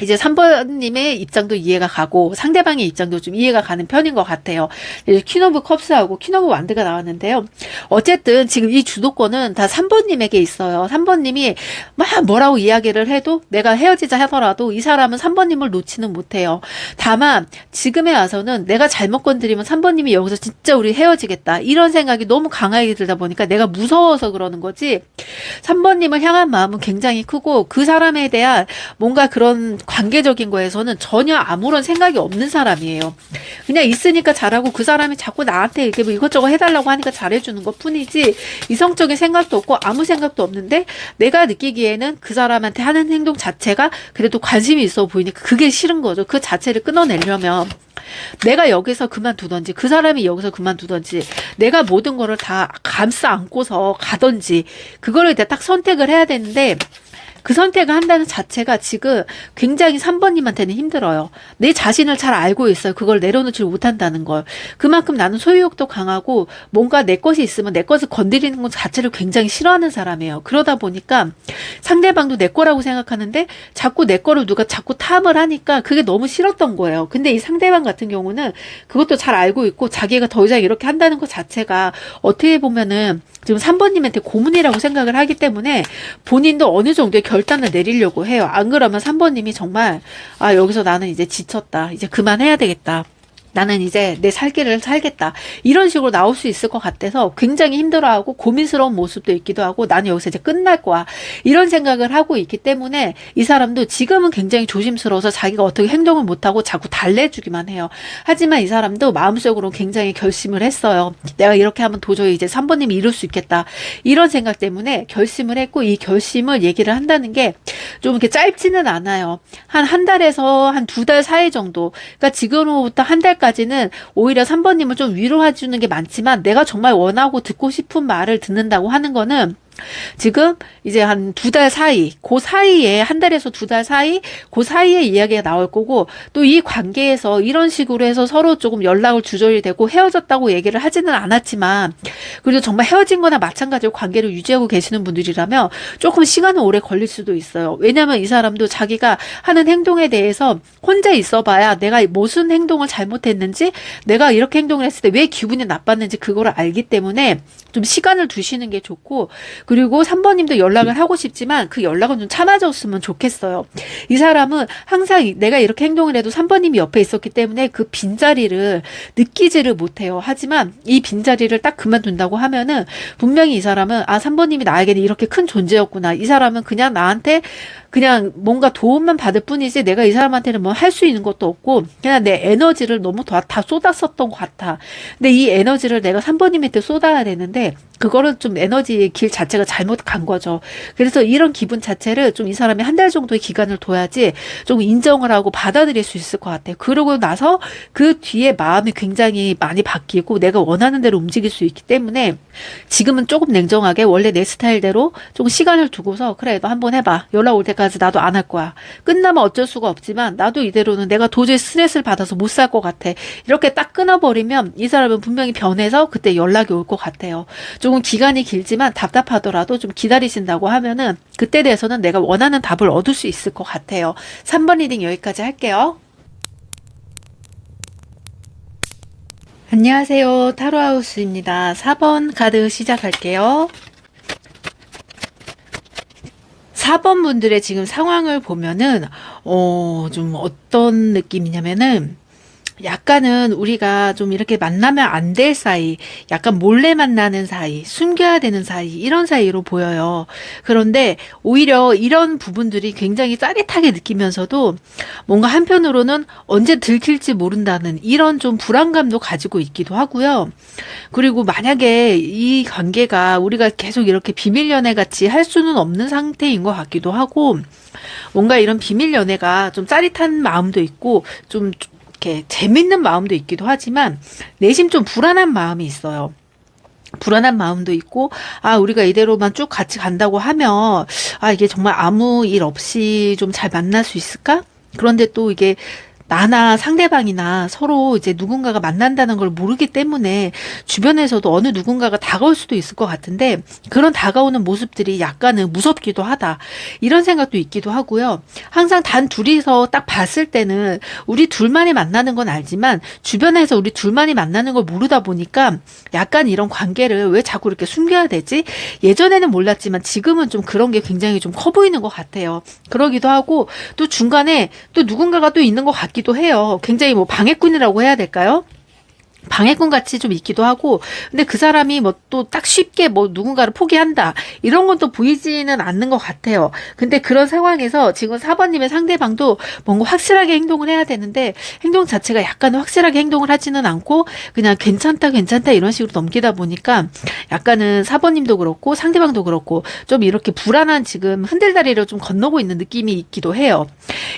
이제 3번님의 입장도 이해가 가고 상대방의 입장도 좀 이해가 가는 편인 것 같아요. 이제 퀸 오브 컵스하고 퀸 오브 완드가 나왔는데요. 어쨌든 지금 이 주도권은 다 3번님에게 있어요. 3번님이 막 뭐라고 이야기를 해도 내가 헤어지자 하더라도 이 사람은 3번님을 놓지는 못해요. 다만 지금에 와서는 내가 잘못 건드리면 3번님이 여기서 진짜 우리 헤어지겠다 이런 생각이 너무 강하게 들다 보니까 내가 무서워서 그러는 거지, 3번님을 향한 마음은 굉장히 크고 그 사람에 대한 뭔가 그런 관계적인 거에서는 전혀 아무런 생각이 없는 사람이에요. 그냥 있으니까 잘하고 그 사람이 자꾸 나한테 이렇게 뭐 이것저것 해달라고 하니까 잘해주는 것 뿐이지 이성적인 생각도 없고 아무 생각도 없는데, 내가 느끼기에는 그 사람한테 하는 행동 자체가 그래도 관심이 있어 보이니까 그게 싫은 거죠. 그 자체를 끊어내려면 내가 여기서 그만두던지 그 사람이 여기서 그만두던지 내가 모든 거를 다 감싸 안고서 가던지 그거를 딱 선택을 해야 되는데, 그 선택을 한다는 자체가 지금 굉장히 3번님한테는 힘들어요. 내 자신을 잘 알고 있어요. 그걸 내려놓지 못한다는 걸. 그만큼 나는 소유욕도 강하고 뭔가 내 것이 있으면 내 것을 건드리는 것 자체를 굉장히 싫어하는 사람이에요. 그러다 보니까 상대방도 내 거라고 생각하는데 자꾸 내 거를 누가 자꾸 탐을 하니까 그게 너무 싫었던 거예요. 근데 이 상대방 같은 경우는 그것도 잘 알고 있고 자기가 더 이상 이렇게 한다는 것 자체가 어떻게 보면은 지금 3번님한테 고문이라고 생각을 하기 때문에 본인도 어느 정도의 결단을 내리려고 해요. 안 그러면 3번님이 정말 여기서 나는 이제 지쳤다. 이제 그만해야 되겠다. 나는 이제 내 살 길을 살겠다. 이런 식으로 나올 수 있을 것 같아서 굉장히 힘들어하고 고민스러운 모습도 있기도 하고 나는 여기서 이제 끝날 거야. 이런 생각을 하고 있기 때문에 이 사람도 지금은 굉장히 조심스러워서 자기가 어떻게 행동을 못하고 자꾸 달래주기만 해요. 하지만 이 사람도 마음속으로 굉장히 결심을 했어요. 내가 이렇게 하면 도저히 이제 3번님이 이룰 수 있겠다. 이런 생각 때문에 결심을 했고 이 결심을 얘기를 한다는 게 좀 이렇게 짧지는 않아요. 한 달에서 한 2달 사이 정도. 그러니까 지금부터 한 달 까지는 오히려 3번님을 좀 위로해 주는 게 많지만 내가 정말 원하고 듣고 싶은 말을 듣는다고 하는 거는 지금 이제 한 2달 사이, 그 사이에, 한 달에서 2달 사이, 그 사이에 이야기가 나올 거고, 또 이 관계에서 이런 식으로 해서 서로 조금 연락을 주저리 되고 헤어졌다고 얘기를 하지는 않았지만, 그리고 정말 헤어진 거나 마찬가지로 관계를 유지하고 계시는 분들이라면 조금 시간은 오래 걸릴 수도 있어요. 왜냐면 이 사람도 자기가 하는 행동에 대해서 혼자 있어 봐야 내가 무슨 행동을 잘못했는지, 내가 이렇게 행동을 했을 때 왜 기분이 나빴는지 그거를 알기 때문에 좀 시간을 두시는 게 좋고, 그리고 3번님도 연락을 하고 싶지만 그 연락은 좀 참아줬으면 좋겠어요. 이 사람은 항상 내가 이렇게 행동을 해도 3번님이 옆에 있었기 때문에 그 빈자리를 느끼지를 못해요. 하지만 이 빈자리를 딱 그만둔다고 하면은 분명히 이 사람은 3번님이 나에게는 이렇게 큰 존재였구나. 이 사람은 그냥 나한테 그냥 뭔가 도움만 받을 뿐이지 내가 이 사람한테는 뭐 할 수 있는 것도 없고 그냥 내 에너지를 너무 다 쏟았었던 것 같아. 근데 이 에너지를 내가 3번님한테 쏟아야 되는데 그거는 좀 에너지의 길 자체가 잘못 간 거죠. 그래서 이런 기분 자체를 좀 이 사람이 한 달 정도의 기간을 둬야지 좀 인정을 하고 받아들일 수 있을 것 같아요. 그러고 나서 그 뒤에 마음이 굉장히 많이 바뀌고 내가 원하는 대로 움직일 수 있기 때문에 지금은 조금 냉정하게 원래 내 스타일대로 조금 시간을 두고서 그래 너 한번 해봐. 연락 올 때까지 나도 안 할 거야. 끝나면 어쩔 수가 없지만 나도 이대로는 내가 도저히 스트레스를 받아서 못 살 것 같아. 이렇게 딱 끊어버리면 이 사람은 분명히 변해서 그때 연락이 올 것 같아요. 조금 기간이 길지만 답답하더라도 좀 기다리신다고 하면은 그때 대해서는 내가 원하는 답을 얻을 수 있을 것 같아요. 3번 리딩 여기까지 할게요. 안녕하세요. 타로하우스입니다. 4번 카드 시작할게요. 4번 분들의 지금 상황을 보면은 좀 어떤 느낌이냐면은 약간은 우리가 좀 이렇게 만나면 안 될 사이, 약간 몰래 만나는 사이, 숨겨야 되는 사이, 이런 사이로 보여요. 그런데 오히려 이런 부분들이 굉장히 짜릿하게 느끼면서도 뭔가 한편으로는 언제 들킬지 모른다는 이런 좀 불안감도 가지고 있기도 하고요. 그리고 만약에 이 관계가 우리가 계속 이렇게 비밀 연애 같이 할 수는 없는 상태인 것 같기도 하고, 뭔가 이런 비밀 연애가 좀 짜릿한 마음도 있고, 좀 이렇게 재밌는 마음도 있기도 하지만 내심 좀 불안한 마음이 있어요. 불안한 마음도 있고 우리가 이대로만 쭉 같이 간다고 하면 이게 정말 아무 일 없이 좀 잘 만날 수 있을까? 그런데 또 이게 나나 상대방이나 서로 이제 누군가가 만난다는 걸 모르기 때문에 주변에서도 어느 누군가가 다가올 수도 있을 것 같은데 그런 다가오는 모습들이 약간은 무섭기도 하다. 이런 생각도 있기도 하고요. 항상 단 둘이서 딱 봤을 때는 우리 둘만이 만나는 건 알지만 주변에서 우리 둘만이 만나는 걸 모르다 보니까 약간 이런 관계를 왜 자꾸 이렇게 숨겨야 되지? 예전에는 몰랐지만 지금은 좀 그런 게 굉장히 좀 커 보이는 것 같아요. 그러기도 하고 또 중간에 또 누군가가 또 있는 것 같기도 해요. 굉장히 뭐 방해꾼이라고 해야 될까요? 방해꾼 같이 좀 있기도 하고, 근데 그 사람이 뭐 또 딱 쉽게 뭐 누군가를 포기한다 이런 건 또 보이지는 않는 것 같아요. 근데 그런 상황에서 지금 4번님의 상대방도 뭔가 확실하게 행동을 해야 되는데 행동 자체가 약간 확실하게 행동을 하지는 않고 그냥 괜찮다 괜찮다 이런 식으로 넘기다 보니까 약간은 4번님도 그렇고 상대방도 그렇고 좀 이렇게 불안한 지금 흔들다리를 좀 건너고 있는 느낌이 있기도 해요.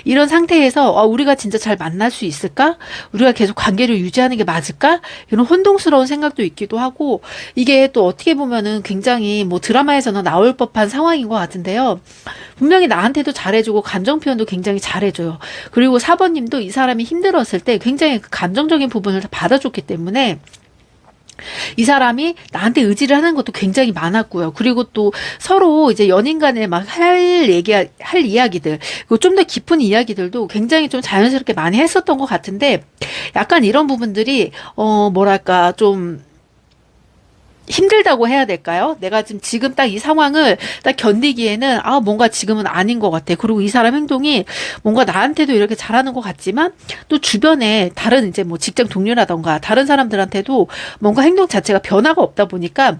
이런 상태에서 우리가 진짜 잘 만날 수 있을까? 우리가 계속 관계를 유지하는 게 맞을까? 이런 혼동스러운 생각도 있기도 하고 이게 또 어떻게 보면은 굉장히 뭐 드라마에서는 나올 법한 상황인 것 같은데요. 분명히 나한테도 잘해주고 감정 표현도 굉장히 잘해줘요. 그리고 4번님도 이 사람이 힘들었을 때 굉장히 그 감정적인 부분을 다 받아줬기 때문에 이 사람이 나한테 의지를 하는 것도 굉장히 많았고요. 그리고 또 서로 이제 연인 간에 막 할 이야기들, 그리고 좀 더 깊은 이야기들도 굉장히 좀 자연스럽게 많이 했었던 것 같은데, 약간 이런 부분들이, 뭐랄까, 좀, 힘들다고 해야 될까요? 내가 지금 딱 이 상황을 딱 견디기에는 뭔가 지금은 아닌 것 같아. 그리고 이 사람 행동이 뭔가 나한테도 이렇게 잘하는 것 같지만 또 주변에 다른 이제 뭐 직장 동료라던가 다른 사람들한테도 뭔가 행동 자체가 변화가 없다 보니까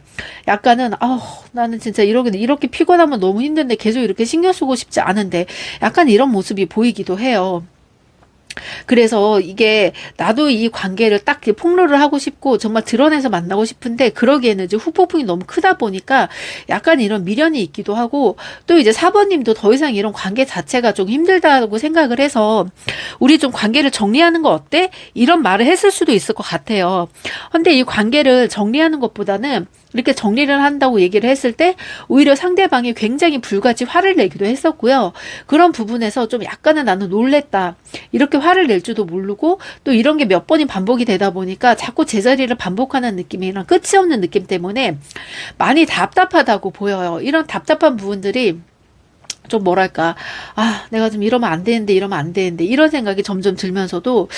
약간은 나는 진짜 이렇게 피곤하면 너무 힘든데 계속 이렇게 신경 쓰고 싶지 않은데 약간 이런 모습이 보이기도 해요. 그래서 이게 나도 이 관계를 딱 폭로를 하고 싶고 정말 드러내서 만나고 싶은데 그러기에는 이제 후폭풍이 너무 크다 보니까 약간 이런 미련이 있기도 하고 또 이제 4번님도 더 이상 이런 관계 자체가 좀 힘들다고 생각을 해서 우리 좀 관계를 정리하는 거 어때? 이런 말을 했을 수도 있을 것 같아요. 근데 이 관계를 정리하는 것보다는 이렇게 정리를 한다고 얘기를 했을 때 오히려 상대방이 굉장히 불같이 화를 내기도 했었고요. 그런 부분에서 좀 약간은 나는 놀랬다. 이렇게 화를 낼 줄도 모르고 또 이런 게 몇 번이 반복이 되다 보니까 자꾸 제자리를 반복하는 느낌이랑 끝이 없는 느낌 때문에 많이 답답하다고 보여요. 이런 답답한 부분들이 좀 뭐랄까, 내가 좀 이러면 안 되는데, 이런 생각이 점점 들면서도,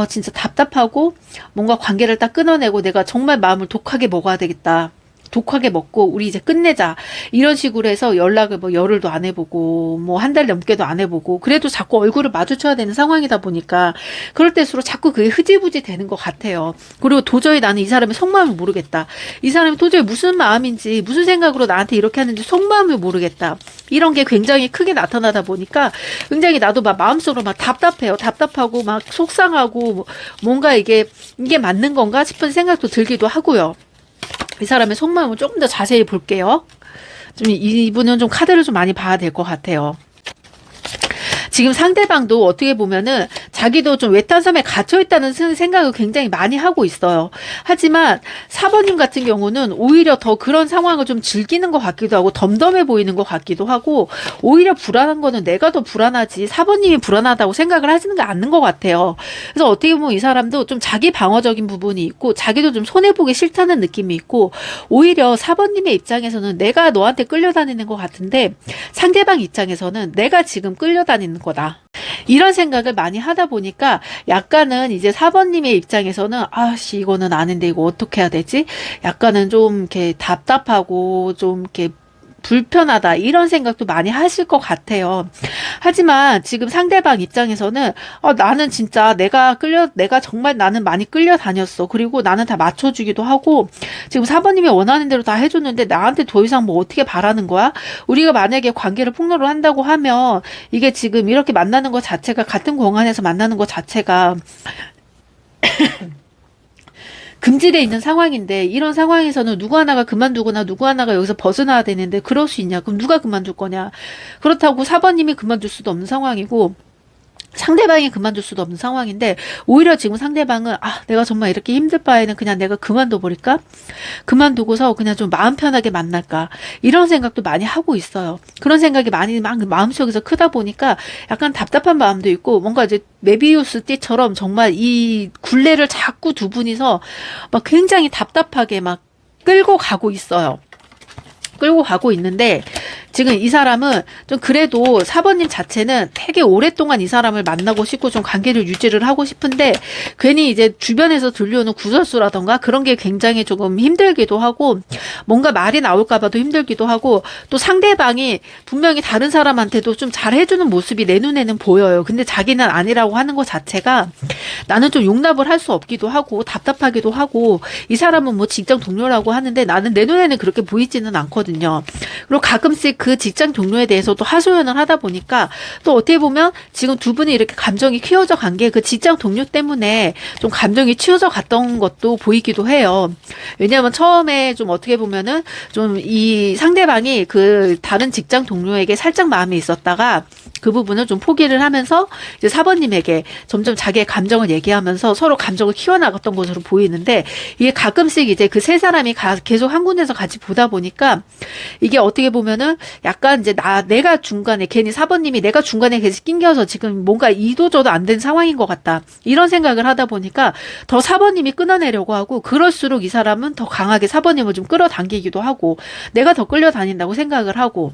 진짜 답답하고, 뭔가 관계를 딱 끊어내고 내가 정말 마음을 독하게 먹어야 되겠다. 독하게 먹고, 우리 이제 끝내자. 이런 식으로 해서 연락을 뭐 열흘도 안 해보고, 뭐 한 달 넘게도 안 해보고, 그래도 자꾸 얼굴을 마주쳐야 되는 상황이다 보니까, 그럴 때일수록 자꾸 그게 흐지부지 되는 것 같아요. 그리고 도저히 나는 이 사람의 속마음을 모르겠다. 이 사람이 도저히 무슨 마음인지, 무슨 생각으로 나한테 이렇게 하는지 속마음을 모르겠다. 이런 게 굉장히 크게 나타나다 보니까 굉장히 나도 막 마음속으로 막 답답해요. 답답하고 막 속상하고 뭔가 이게 맞는 건가 싶은 생각도 들기도 하고요. 이 사람의 속마음을 조금 더 자세히 볼게요. 좀 이분은 좀 카드를 좀 많이 봐야 될 것 같아요. 지금 상대방도 어떻게 보면은 자기도 좀 외딴 섬에 갇혀 있다는 생각을 굉장히 많이 하고 있어요. 하지만 4번님 같은 경우는 오히려 더 그런 상황을 좀 즐기는 것 같기도 하고 덤덤해 보이는 것 같기도 하고 오히려 불안한 거는 내가 더 불안하지 4번님이 불안하다고 생각을 하시는 게 않는 것 같아요. 그래서 어떻게 보면 이 사람도 좀 자기 방어적인 부분이 있고 자기도 좀 손해보기 싫다는 느낌이 있고 오히려 4번님의 입장에서는 내가 너한테 끌려다니는 것 같은데 상대방 입장에서는 내가 지금 끌려다니는 거다. 이런 생각을 많이 하다 보니까 약간은 이제 4번님의 입장에서는 이거는 아닌데 이거 어떻게 해야 되지? 약간은 좀 이렇게 답답하고 좀 이렇게 불편하다 이런 생각도 많이 하실 것 같아요. 하지만 지금 상대방 입장에서는 나는 진짜 내가 정말 나는 많이 끌려다녔어. 그리고 나는 다 맞춰주기도 하고 지금 4번님이 원하는 대로 다 해줬는데 나한테 더 이상 뭐 어떻게 바라는 거야? 우리가 만약에 관계를 폭로를 한다고 하면 이게 지금 이렇게 만나는 것 자체가 같은 공간에서 만나는 것 자체가 금지되어 있는 상황인데 이런 상황에서는 누구 하나가 그만두거나 누구 하나가 여기서 벗어나야 되는데 그럴 수 있냐? 그럼 누가 그만둘 거냐? 그렇다고 4번님이 그만둘 수도 없는 상황이고 상대방이 그만둘 수도 없는 상황인데 오히려 지금 상대방은 내가 정말 이렇게 힘들 바에는 그냥 내가 그만둬 버릴까? 그만두고서 그냥 좀 마음 편하게 만날까? 이런 생각도 많이 하고 있어요. 그런 생각이 많이 마음속에서 크다 보니까 약간 답답한 마음도 있고 뭔가 이제 메비우스 띠처럼 정말 이 굴레를 자꾸 두 분이서 막 굉장히 답답하게 막 끌고 가고 있어요. 끌고 가고 있는데 지금 이 사람은 좀 그래도 4번님 자체는 되게 오랫동안 이 사람을 만나고 싶고 좀 관계를 유지를 하고 싶은데 괜히 이제 주변에서 들려오는 구설수라던가 그런 게 굉장히 조금 힘들기도 하고 뭔가 말이 나올까 봐도 힘들기도 하고 또 상대방이 분명히 다른 사람한테도 좀 잘해주는 모습이 내 눈에는 보여요. 근데 자기는 아니라고 하는 것 자체가 나는 좀 용납을 할 수 없기도 하고 답답하기도 하고 이 사람은 뭐 직장 동료라고 하는데 나는 내 눈에는 그렇게 보이지는 않거든요. 그리고 가끔씩 그 직장 동료에 대해서도 하소연을 하다 보니까 또 어떻게 보면 지금 두 분이 이렇게 감정이 키워져 간 게 그 직장 동료 때문에 좀 감정이 치워져 갔던 것도 보이기도 해요. 왜냐하면 처음에 좀 어떻게 보면은 좀 이 상대방이 그 다른 직장 동료에게 살짝 마음이 있었다가 그 부분을 좀 포기를 하면서 이제 4번님에게 점점 자기의 감정을 얘기하면서 서로 감정을 키워나갔던 것으로 보이는데 이게 가끔씩 이제 그 세 사람이 계속 한 군데서 같이 보다 보니까 이게 어떻게 보면은 약간 이제 내가 중간에 괜히 4번님이 내가 중간에 계속 낑겨서 지금 뭔가 이도저도 안 된 상황인 것 같다. 이런 생각을 하다 보니까 더 4번님이 끊어내려고 하고 그럴수록 이 사람은 더 강하게 4번님을 좀 끌어당기기도 하고 내가 더 끌려다닌다고 생각을 하고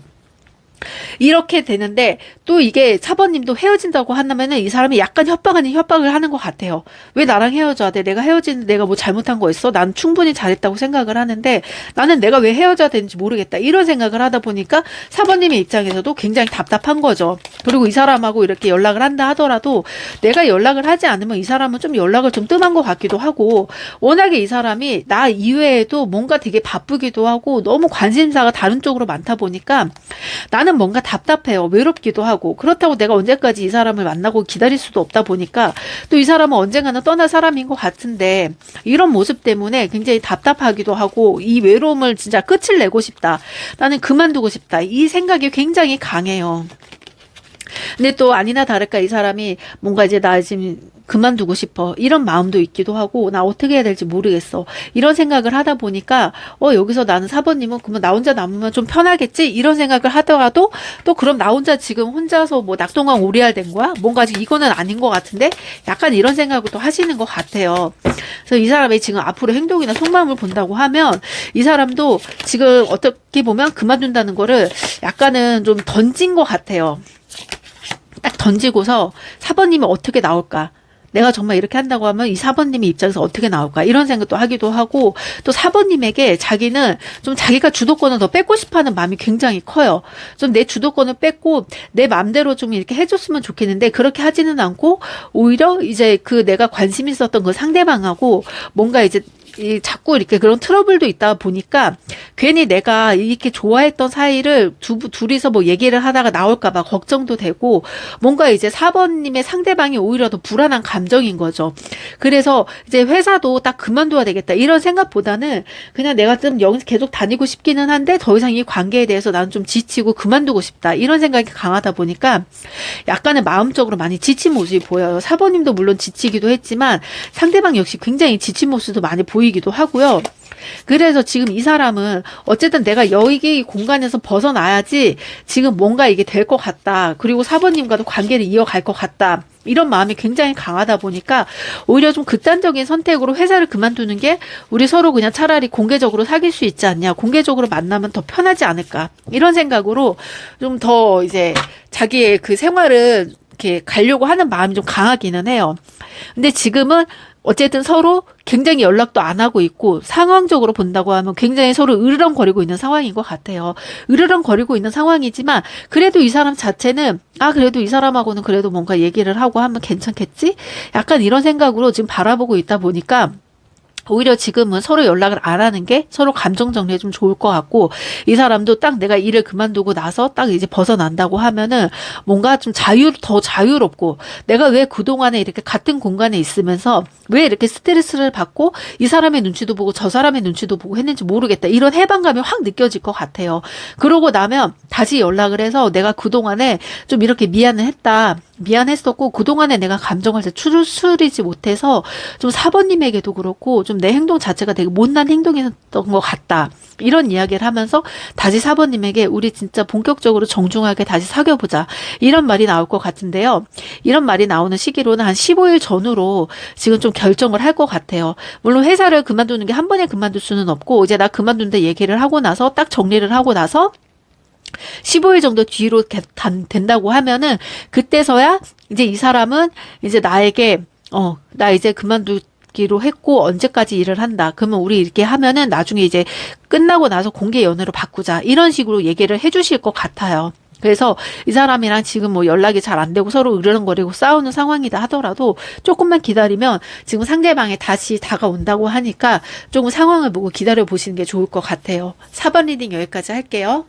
이렇게 되는데 또 이게 4번님도 헤어진다고 한다면은 이 사람이 약간 협박 아닌 협박을 하는 것 같아요. 왜 나랑 헤어져야 돼? 내가 헤어지는데 내가 뭐 잘못한 거 있어? 난 충분히 잘했다고 생각을 하는데 나는 내가 왜 헤어져야 되는지 모르겠다. 이런 생각을 하다 보니까 4번님의 입장에서도 굉장히 답답한 거죠. 그리고 이 사람하고 이렇게 연락을 한다 하더라도 내가 연락을 하지 않으면 이 사람은 좀 연락을 좀 뜸한 것 같기도 하고 워낙에 이 사람이 나 이외에도 뭔가 되게 바쁘기도 하고 너무 관심사가 다른 쪽으로 많다 보니까 나는 뭔가 답답해요. 외롭기도 하고 그렇다고 내가 언제까지 이 사람을 만나고 기다릴 수도 없다 보니까 또 이 사람은 언젠가는 떠날 사람인 것 같은데 이런 모습 때문에 굉장히 답답하기도 하고 이 외로움을 진짜 끝을 내고 싶다. 나는 그만두고 싶다. 이 생각이 굉장히 강해요. 근데 또 아니나 다를까 이 사람이 뭔가 이제 나 지금 그만두고 싶어 이런 마음도 있기도 하고 나 어떻게 해야 될지 모르겠어 이런 생각을 하다 보니까 여기서 나는 4번님은 그러면 나 혼자 남으면 좀 편하겠지 이런 생각을 하더라도 또 그럼 나 혼자 지금 혼자서 뭐 낙동강 오리알 된 거야? 뭔가 이거는 아닌 것 같은데 약간 이런 생각을 또 하시는 것 같아요. 그래서 이 사람이 지금 앞으로 행동이나 속마음을 본다고 하면 이 사람도 지금 어떻게 보면 그만둔다는 거를 약간은 좀 던진 것 같아요. 딱 던지고서 4번님이 어떻게 나올까? 내가 정말 이렇게 한다고 하면 이 4번님의 입장에서 어떻게 나올까? 이런 생각도 하기도 하고 또 4번님에게 자기는 좀 자기가 주도권을 더 뺏고 싶어하는 마음이 굉장히 커요. 좀 내 주도권을 뺏고 내 마음대로 좀 이렇게 해줬으면 좋겠는데 그렇게 하지는 않고 오히려 이제 그 내가 관심 있었던 그 상대방하고 뭔가 이제 자꾸 이렇게 그런 트러블도 있다 보니까 괜히 내가 이렇게 좋아했던 사이를 둘이서 뭐 얘기를 하다가 나올까봐 걱정도 되고 뭔가 이제 4번님의 상대방이 오히려 더 불안한 감정인 거죠. 그래서 이제 회사도 딱 그만둬야 되겠다 이런 생각보다는 그냥 내가 좀 여기서 계속 다니고 싶기는 한데 더 이상 이 관계에 대해서 나는 좀 지치고 그만두고 싶다 이런 생각이 강하다 보니까 약간은 마음적으로 많이 지친 모습이 보여요. 4번님도 물론 지치기도 했지만 상대방 역시 굉장히 지친 모습도 많이 보이기도 하고요. 그래서 지금 이 사람은 어쨌든 내가 여기 공간에서 벗어나야지 지금 뭔가 이게 될 것 같다. 그리고 4번님과도 관계를 이어갈 것 같다. 이런 마음이 굉장히 강하다 보니까 오히려 좀 극단적인 선택으로 회사를 그만두는 게 우리 서로 그냥 차라리 공개적으로 사귈 수 있지 않냐. 공개적으로 만나면 더 편하지 않을까. 이런 생각으로 좀 더 이제 자기의 그 생활을 이렇게 가려고 하는 마음이 좀 강하기는 해요. 근데 지금은 어쨌든 서로 굉장히 연락도 안 하고 있고 상황적으로 본다고 하면 굉장히 서로 으르렁거리고 있는 상황인 것 같아요. 으르렁거리고 있는 상황이지만 그래도 이 사람 자체는 그래도 이 사람하고는 그래도 뭔가 얘기를 하고 하면 괜찮겠지? 약간 이런 생각으로 지금 바라보고 있다 보니까 오히려 지금은 서로 연락을 안 하는 게 서로 감정 정리에 좀 좋을 것 같고 이 사람도 딱 내가 일을 그만두고 나서 딱 이제 벗어난다고 하면은 뭔가 좀 더 자유롭고 내가 왜 그동안에 이렇게 같은 공간에 있으면서 왜 이렇게 스트레스를 받고 이 사람의 눈치도 보고 저 사람의 눈치도 보고 했는지 모르겠다. 이런 해방감이 확 느껴질 것 같아요. 그러고 나면 다시 연락을 해서 내가 그동안에 좀 이렇게 미안을 했다. 미안했었고 그동안에 내가 감정을 잘 추스리지 못해서 좀 4번님에게도 그렇고 좀 내 행동 자체가 되게 못난 행동이었던 것 같다. 이런 이야기를 하면서 다시 4번님에게 우리 진짜 본격적으로 정중하게 다시 사귀어보자. 이런 말이 나올 것 같은데요. 이런 말이 나오는 시기로는 한 15일 전후로 지금 좀 결정을 할 것 같아요. 물론 회사를 그만두는 게 한 번에 그만둘 수는 없고 이제 나 그만둔다 얘기를 하고 나서 딱 정리를 하고 나서 15일 정도 뒤로 된다고 하면은 그때서야 이제 이 사람은 이제 나에게 나 이제 그만두기로 했고 언제까지 일을 한다. 그러면 우리 이렇게 하면은 나중에 이제 끝나고 나서 공개 연애로 바꾸자. 이런 식으로 얘기를 해주실 것 같아요. 그래서 이 사람이랑 지금 뭐 연락이 잘 안 되고 서로 으르렁거리고 싸우는 상황이다 하더라도 조금만 기다리면 지금 상대방이 다시 다가온다고 하니까 조금 상황을 보고 기다려 보시는 게 좋을 것 같아요. 4번 리딩 여기까지 할게요.